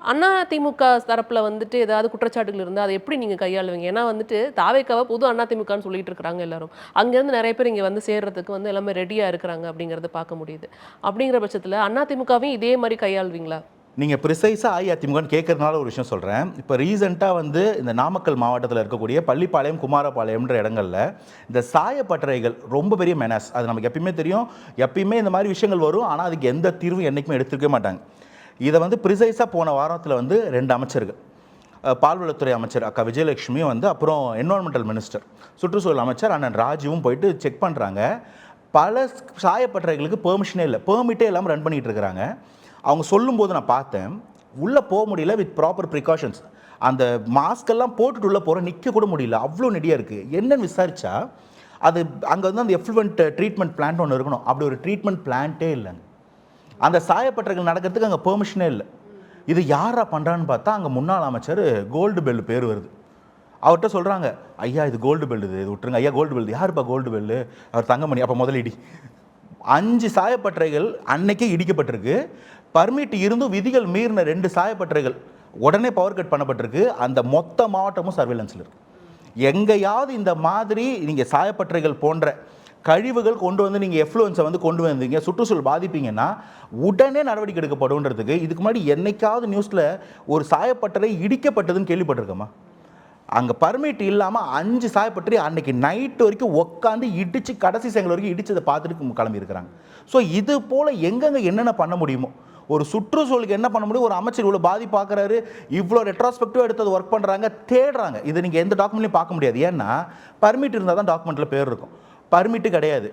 அதிமுக தரப்பில் வந்துட்டு ஏதாவது குற்றச்சாட்டுகள் இருந்தால் அதை எப்படி நீங்கள் கையாளுவீங்க? ஏன்னா வந்துட்டு தாவேக்காவை புது அதிமுகன்னு சொல்லிட்டு இருக்கிறாங்க எல்லாரும். அங்கேருந்து நிறைய பேர் இங்கே வந்து சேர்றதுக்கு வந்து எல்லாமே ரெடியாக இருக்கிறாங்க அப்படிங்கிறத பார்க்க முடியுது. அப்படிங்கிற பட்சத்தில் அதிமுகவையும் இதே மாதிரி கையாளுவீங்களா? நீங்கள் ப்ரிசைஸாக அஇஅதிமுகன்னு கேட்கறதுனால ஒரு விஷயம் சொல்கிறேன். இப்போ ரீசெண்டாக வந்து இந்த நாமக்கல் மாவட்டத்தில் இருக்கக்கூடிய பள்ளிப்பாளையம், குமாரபாளையம்ன்ற இடங்களில் இந்த சாயப்பட்டறைகள் ரொம்ப பெரிய மெனாஸ். அது நமக்கு எப்பயுமே தெரியும், எப்பயுமே இந்த மாதிரி விஷயங்கள் வரும். ஆனால் அதுக்கு எந்த தீர்வும் என்றைக்குமே எடுத்துக்கவே மாட்டாங்க. இதை வந்து ப்ரிசைஸாக போன வாரத்தில் வந்து 2 அமைச்சர்கள், பால்வளத்துறை அமைச்சர் அக்கா விஜயலட்சுமியும் வந்து, அப்புறம் என்வரான்மெண்டல் மினிஸ்டர் சுற்றுச்சூழல் அமைச்சர் அண்ணன் ராஜுவும் போயிட்டு செக் பண்ணுறாங்க. பல சாயப்பட்டறைகளுக்கு பெர்மிஷனே இல்லை, பெர்மிட்டே இல்லாமல் ரன் பண்ணிகிட்டு இருக்கிறாங்க. அவங்க சொல்லும்போது நான் பார்த்தேன், உள்ளே போக முடியல வித் ப்ராப்பர் ப்ரிகாஷன்ஸ். அந்த மாஸ்கெல்லாம் போட்டுட்டு உள்ளே போகிற நிற்க கூட முடியல, அவ்வளோ நெடியாக இருக்குது. என்னன்னு விசாரித்தா அது அங்கே வந்து அந்த எஃப்ளூவெண்ட் ட்ரீட்மெண்ட் பிளான்ட் ஒன்று இருக்கணும், அப்படி ஒரு ட்ரீட்மெண்ட் பிளான்ட்டே இல்லைங்க. அந்த சாயப்பட்டறைகள் நடக்கிறதுக்கு அங்கே பெர்மிஷனே இல்லை. இது யாரா பண்ணுறான்னு பார்த்தா அங்கே முன்னாள் அமைச்சர் கோல்டு பெல் பேர் வருது. அவர்கிட்ட சொல்கிறாங்க, ஐயா இது கோல்டு பெல், இது விட்டுருங்க ஐயா, கோல்டு பெல். யாருப்பா கோல்டு பெல்லு? அவர் தங்கமணி. அப்போ முதல்ல இடி. 5 சாயப்பட்டறைகள் அன்னைக்கே இடிக்கப்பட்டிருக்கு. பர்மிட் இருந்தும் விதிகள் மீறின 2 சாயப்பட்டறைகள் உடனே பவர் கட் பண்ணப்பட்டிருக்கு. அந்த மொத்த மாவட்டமும் சர்வேலன்ஸில் இருக்குது. எங்கேயாவது இந்த மாதிரி நீங்கள் சாயப்பட்டறைகள் போன்ற கழிவுகள் கொண்டு வந்து நீங்கள் எஃப்ளூவன்ஸை வந்து கொண்டு வந்தீங்க, சுற்றுச்சூழல் பாதிப்பீங்கன்னா உடனே நடவடிக்கை எடுக்கப்படுன்றதுக்கு இதுக்கு முன்னாடி என்னைக்காவது நியூஸில் ஒரு சாயப்பட்டறை இடிக்கப்பட்டதுன்னு கேள்விப்பட்டிருக்கோமா? அங்கே பர்மிட் இல்லாமல் 5 சாயப்பட்டறை அன்றைக்கி நைட்டு வரைக்கும் உட்காந்து இடித்து கடைசி செங்கல் வரைக்கும் இடித்ததை பார்த்துட்டு கிளம்பி இருக்கிறாங்க. ஸோ இது போல் எங்கெங்கே என்னென்ன பண்ண முடியுமோ, ஒரு சுற்றுச்சூழலுக்கு என்ன பண்ண முடியும், ஒரு அமைச்சர் இவ்வளோ பாதிப்பு பார்க்குறாரு, இவ்வளோ ரெட்ராஸ்பெக்டிவாக எடுத்தது ஒர்க் பண்ணுறாங்க, தேடுறாங்க. இது நீங்கள் எந்த டாக்குமெண்ட்லையும் பார்க்க முடியாது. ஏன்னா பர்மிட் இருந்தால் தான் டாக்குமெண்ட்டில் பேர் இருக்கும், பர்மிட்டு கிடையாது.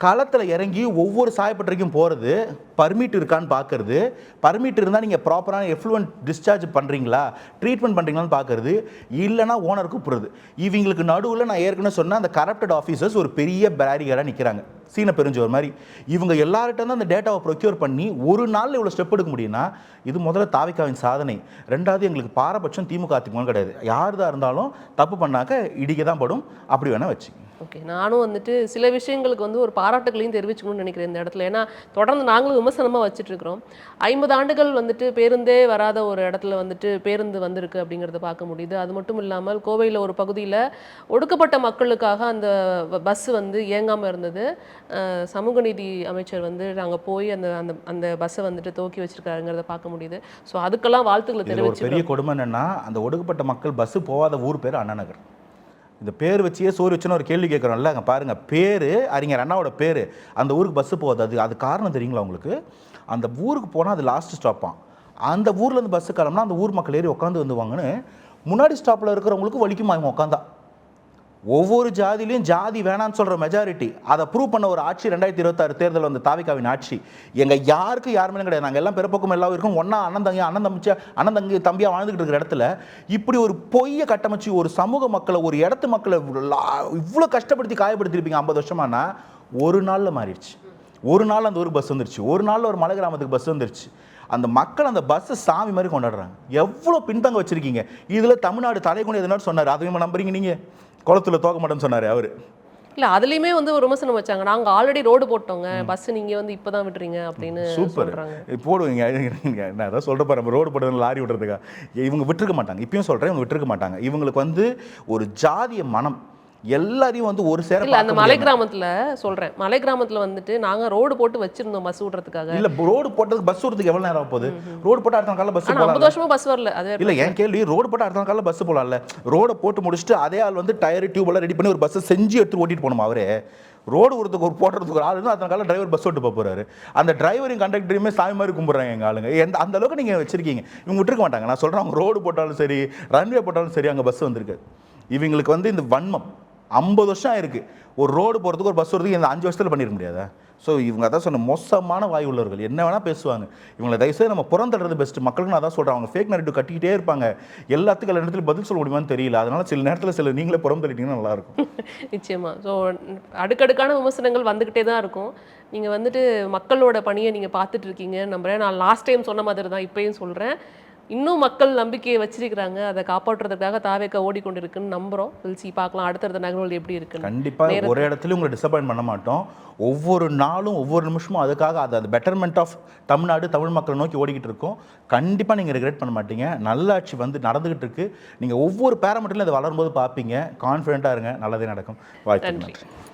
களத்தில் இறங்கி ஒவ்வொரு சாயப்பட்டறைக்கும் போகிறது, பர்மிட் இருக்கான்னு பார்க்கறது, பர்மிட் இருந்தால் நீங்கள் ப்ராப்பரான எஃப்ளூவன்ட் டிஸ்சார்ஜ் பண்ணுறீங்களா, ட்ரீட்மெண்ட் பண்ணுறீங்களான்னு பார்க்கறது, இல்லைனா ஓனர் கூப்பிடுறது. இவங்களுக்கு நடுவில் நான் ஏற்கனவே சொன்ன அந்த கரப்டட் ஆஃபீஸர்ஸ் ஒரு பெரிய பேரிகேடாக நிற்கிறாங்க, சீன பெருஞ்சோர் மாதிரி. இவங்க எல்லார்கிட்ட தான் அந்த டேட்டாவை ப்ரொக்யூர் பண்ணி ஒரு நாளில் இவ்வளோ ஸ்டெப் எடுக்க முடியும்னா இது முதல்ல தாவிகாவின் சாதனை. ரெண்டாவது, எங்களுக்கு பாரபட்சம் திமுக அதிமுக கிடையாது. யார் தான் இருந்தாலும் தப்பு பண்ணாக்க இடிக்க தான் படும், அப்படி வேணால் வச்சு. ஓகே, நானும் வந்துட்டு சில விஷயங்களுக்கு வந்து ஒரு பாராட்டுகளையும் தெரிவிச்சுக்கணும்னு நினைக்கிறேன் இந்த இடத்துல. ஏன்னா தொடர்ந்து நாங்களும் விமர்சனமாக வச்சுட்டு இருக்கிறோம். 50 ஆண்டுகள் வந்துட்டு பேருந்தே வராத ஒரு இடத்துல வந்துட்டு பேருந்து வந்திருக்கு அப்படிங்கிறத பார்க்க முடியுது. அது மட்டும் இல்லாமல் கோவையில் ஒரு பகுதியில் ஒடுக்கப்பட்ட மக்களுக்காக அந்த பஸ் வந்து இயங்காமல் இருந்தது. சமூக நீதி அமைச்சர் வந்து அங்கே போய் அந்த அந்த அந்த பஸ்ஸை வந்துட்டு துவக்கி வச்சிருக்காருங்கிறத பார்க்க முடியுது. ஸோ அதுக்கெல்லாம் வாழ்த்துக்களை தெரிவிச்சு. பெரிய கொடுமை என்னன்னா, அந்த ஒடுக்கப்பட்ட மக்கள் பஸ்ஸு போகாத ஊர் பேர் அண்ணா நகர். இந்த பேர் வச்சே சோறு வச்சுன்னு ஒரு கேள்வி கேட்குறோம்ல, அங்கே பாருங்கள், பேர் அறிஞர் அண்ணாவோட பேர், அந்த ஊருக்கு பஸ்ஸு போகாது. அது காரணம் தெரியுங்களா உங்களுக்கு? அந்த ஊருக்கு போனால் அது லாஸ்ட் ஸ்டாப்பான். அந்த ஊர்லேருந்து பஸ்ஸு கிளம்புனா அந்த ஊர் மக்கள் ஏறி உட்காந்து வந்துவாங்கன்னு முன்னாடி ஸ்டாப்பில் இருக்கிறவங்களுக்கு வலிக்குமா இவங்க உட்காந்தா? ஒவ்வொரு ஜாதியிலையும் ஜாதி வேணான்னு சொல்கிற மெஜாரிட்டி அதை ப்ரூவ் பண்ண ஒரு ஆட்சி 2026 தேர்தல் வந்து தாவிகாவின் ஆட்சி. எங்கள் யாருக்கு யாருமே கிடையாது. நாங்கள் எல்லாம் பிறப்பக்கம் எல்லாம் இருக்கும், ஒன்றா அண்ணன் தங்கி தம்பியாக வாழ்ந்துக்கிட்டு இருக்கிற இடத்துல இப்படி ஒரு பொய்யை கட்டமைச்சு ஒரு சமூக மக்களை, ஒரு இடத்து மக்களை இவ்வளோ கஷ்டப்படுத்தி காயப்படுத்திருப்பீங்க 50 வருஷமானா ஒரு நாளில் மாறிடுச்சு. ஒரு நாள் அந்த ஊருக்கு பஸ் வந்துருச்சு, ஒரு நாளில் ஒரு மலை கிராமத்துக்கு பஸ் வந்துருச்சு. அந்த மக்கள் அந்த பஸ்ஸை சாமி மாதிரி கொண்டாடுறாங்க. எவ்வளோ பின்தங்க வச்சுருக்கீங்க. இதில் தமிழ்நாடு தலைக்குன்னு எதுனாலும் சொன்னார், அதையும் நம்புறீங்க நீங்கள்? குளத்துல தோக்க மாட்டேன்னு சொன்னார் அவர். இல்லை, அதுலேயுமே வந்து ஒரு விமர்சனம் வச்சாங்க, நாங்கள் ஆல்ரெடி ரோடு போட்டோங்க, பஸ் நீங்கள் வந்து இப்போ தான் விட்டுறீங்க அப்படின்னு. சூப்பர் போடுவீங்க. நான் அதான் சொல்கிற பாரு, ரோடு போடுறது லாரி விட்டுறதுக்கா? இவங்க விட்டுருக்க மாட்டாங்க. இப்பயும் சொல்கிறேன், இவங்க விட்டுருக்க மாட்டாங்க. இவங்களுக்கு வந்து ஒரு ஜாதிய மனம் எல்லாரையும் வந்து ஒரு சேர. இல்ல, அந்த மலை கிராமத்துல சொல்றேன், மலை கிராமத்துல வந்துட்டு நாங்க ரோடு போட்டு வச்சிருந்தோம் பஸ் விடுறதுக்காக. இல்ல, ரோடு போட்டதுக்கு பஸ் விடுறதுக்கு எவ்வளவு நேரம் போகுது? ரோடு போட்டு அடுத்த காலைல பஸ் போலாம். 50 வருஷமா பஸ் வரல. அது இல்ல, என் கேள்வி, ரோடு போட்டு அடுத்த காலைல பஸ் போலாம்ல? ரோட போட்டு முடிச்சுட்டு அதே ஆள் வந்து டயர் டியூப் எல்லாம் ரெடி பண்ணி ஒரு பஸ் செஞ்சு எடுத்து ஓட்டிட்டு போகணுமா? அவரே ரோடு விடுறதுக்கு ஒரு போடுறதுக்கு ஒரு ஆள் இருந்தால் அதனால காலையில் டிரைவர் பஸ் ஓட்டு போகிறாரு. அந்த டிரைவரையும் கண்டக்டரையுமே சாமி மாதிரி கும்பிட்றாங்க எங்கள் ஆளுங்க. அந்த அளவுக்கு நீங்கள் வச்சிருக்கீங்க. இவங்க விட்டுருக்க மாட்டாங்க. நான் சொல்கிறேன், அவங்க ரோடு போட்டாலும் சரி, ரன்வே போட்டாலும் சரி, அங்கே பஸ் வந்திருக்கு. இவங்களுக்கு வந்து இந்த வன்மம் 50 வருஷம் ஆயிருக்கு. ஒரு ரோடு போகிறதுக்கு ஒரு பஸ் வரதுக்கு இந்த 5 வருஷத்தில் பண்ணிட முடியாதா? ஸோ இவங்க அதான் சொன்ன மோசமான வாய் உள்ளவர்கள். என்ன வேணால் பேசுவாங்க. இவங்களை தயவுசெய்து நம்ம புறந்தடுறது பெஸ்ட்டு. மக்களுக்கு நான் தான் சொல்கிறேன், அவங்க ஃபேக் நரேட்டிவ் கட்டிக்கிட்டே இருப்பாங்க. எல்லாத்துக்கும் எல்லா இடத்துல பதில் சொல்ல முடியுமான்னு தெரியல. அதனால சில நேரத்தில் நீங்களே புறம் தள்ளிட்டீங்கன்னா நல்லாயிருக்கும். நிச்சயமாக. ஸோ அடுக்கடுக்கான விமர்சனங்கள் வந்துக்கிட்டே தான் இருக்கும். நீங்கள் வந்துட்டு மக்களோட பணியை நீங்கள் பார்த்துட்டு இருக்கீங்க நம்புறேன். நான் லாஸ்ட் டைம் சொன்ன மாதிரி தான் இப்பயும் சொல்கிறேன், இன்னும் மக்கள் நம்பிக்கையை வச்சிருக்கிறாங்க. அதை காப்பாற்றுறதுக்காக தாவேக்கா ஓடிக்கொண்டிருக்குன்னு நம்புகிறோம். வில்சி பார்க்கலாம் அடுத்தடுத்த நகர்வுகள் எப்படி இருக்குன்னு. கண்டிப்பாக ஒரு இடத்துலையும் உங்களை டிசப்பாயின்ட் பண்ண மாட்டோம். ஒவ்வொரு நாளும் ஒவ்வொரு நிமிஷமும் அதுக்காக அது பெட்டர்மெண்ட் ஆஃப் தமிழ்நாடு, தமிழ் மக்களை நோக்கி ஓடிக்கிட்டு இருக்கோம். கண்டிப்பாக நீங்கள் ரிக்ரெட் பண்ண மாட்டீங்க. நல்லாட்சி வந்து நடந்துகிட்டு இருக்கு. நீங்கள் ஒவ்வொரு பேராமீட்டர்லையும் அது வளரும்போது பார்ப்பீங்க. கான்ஃபிடென்ட்டாக இருங்க, நல்லதே நடக்கும். வாழ்த்துக்கள்.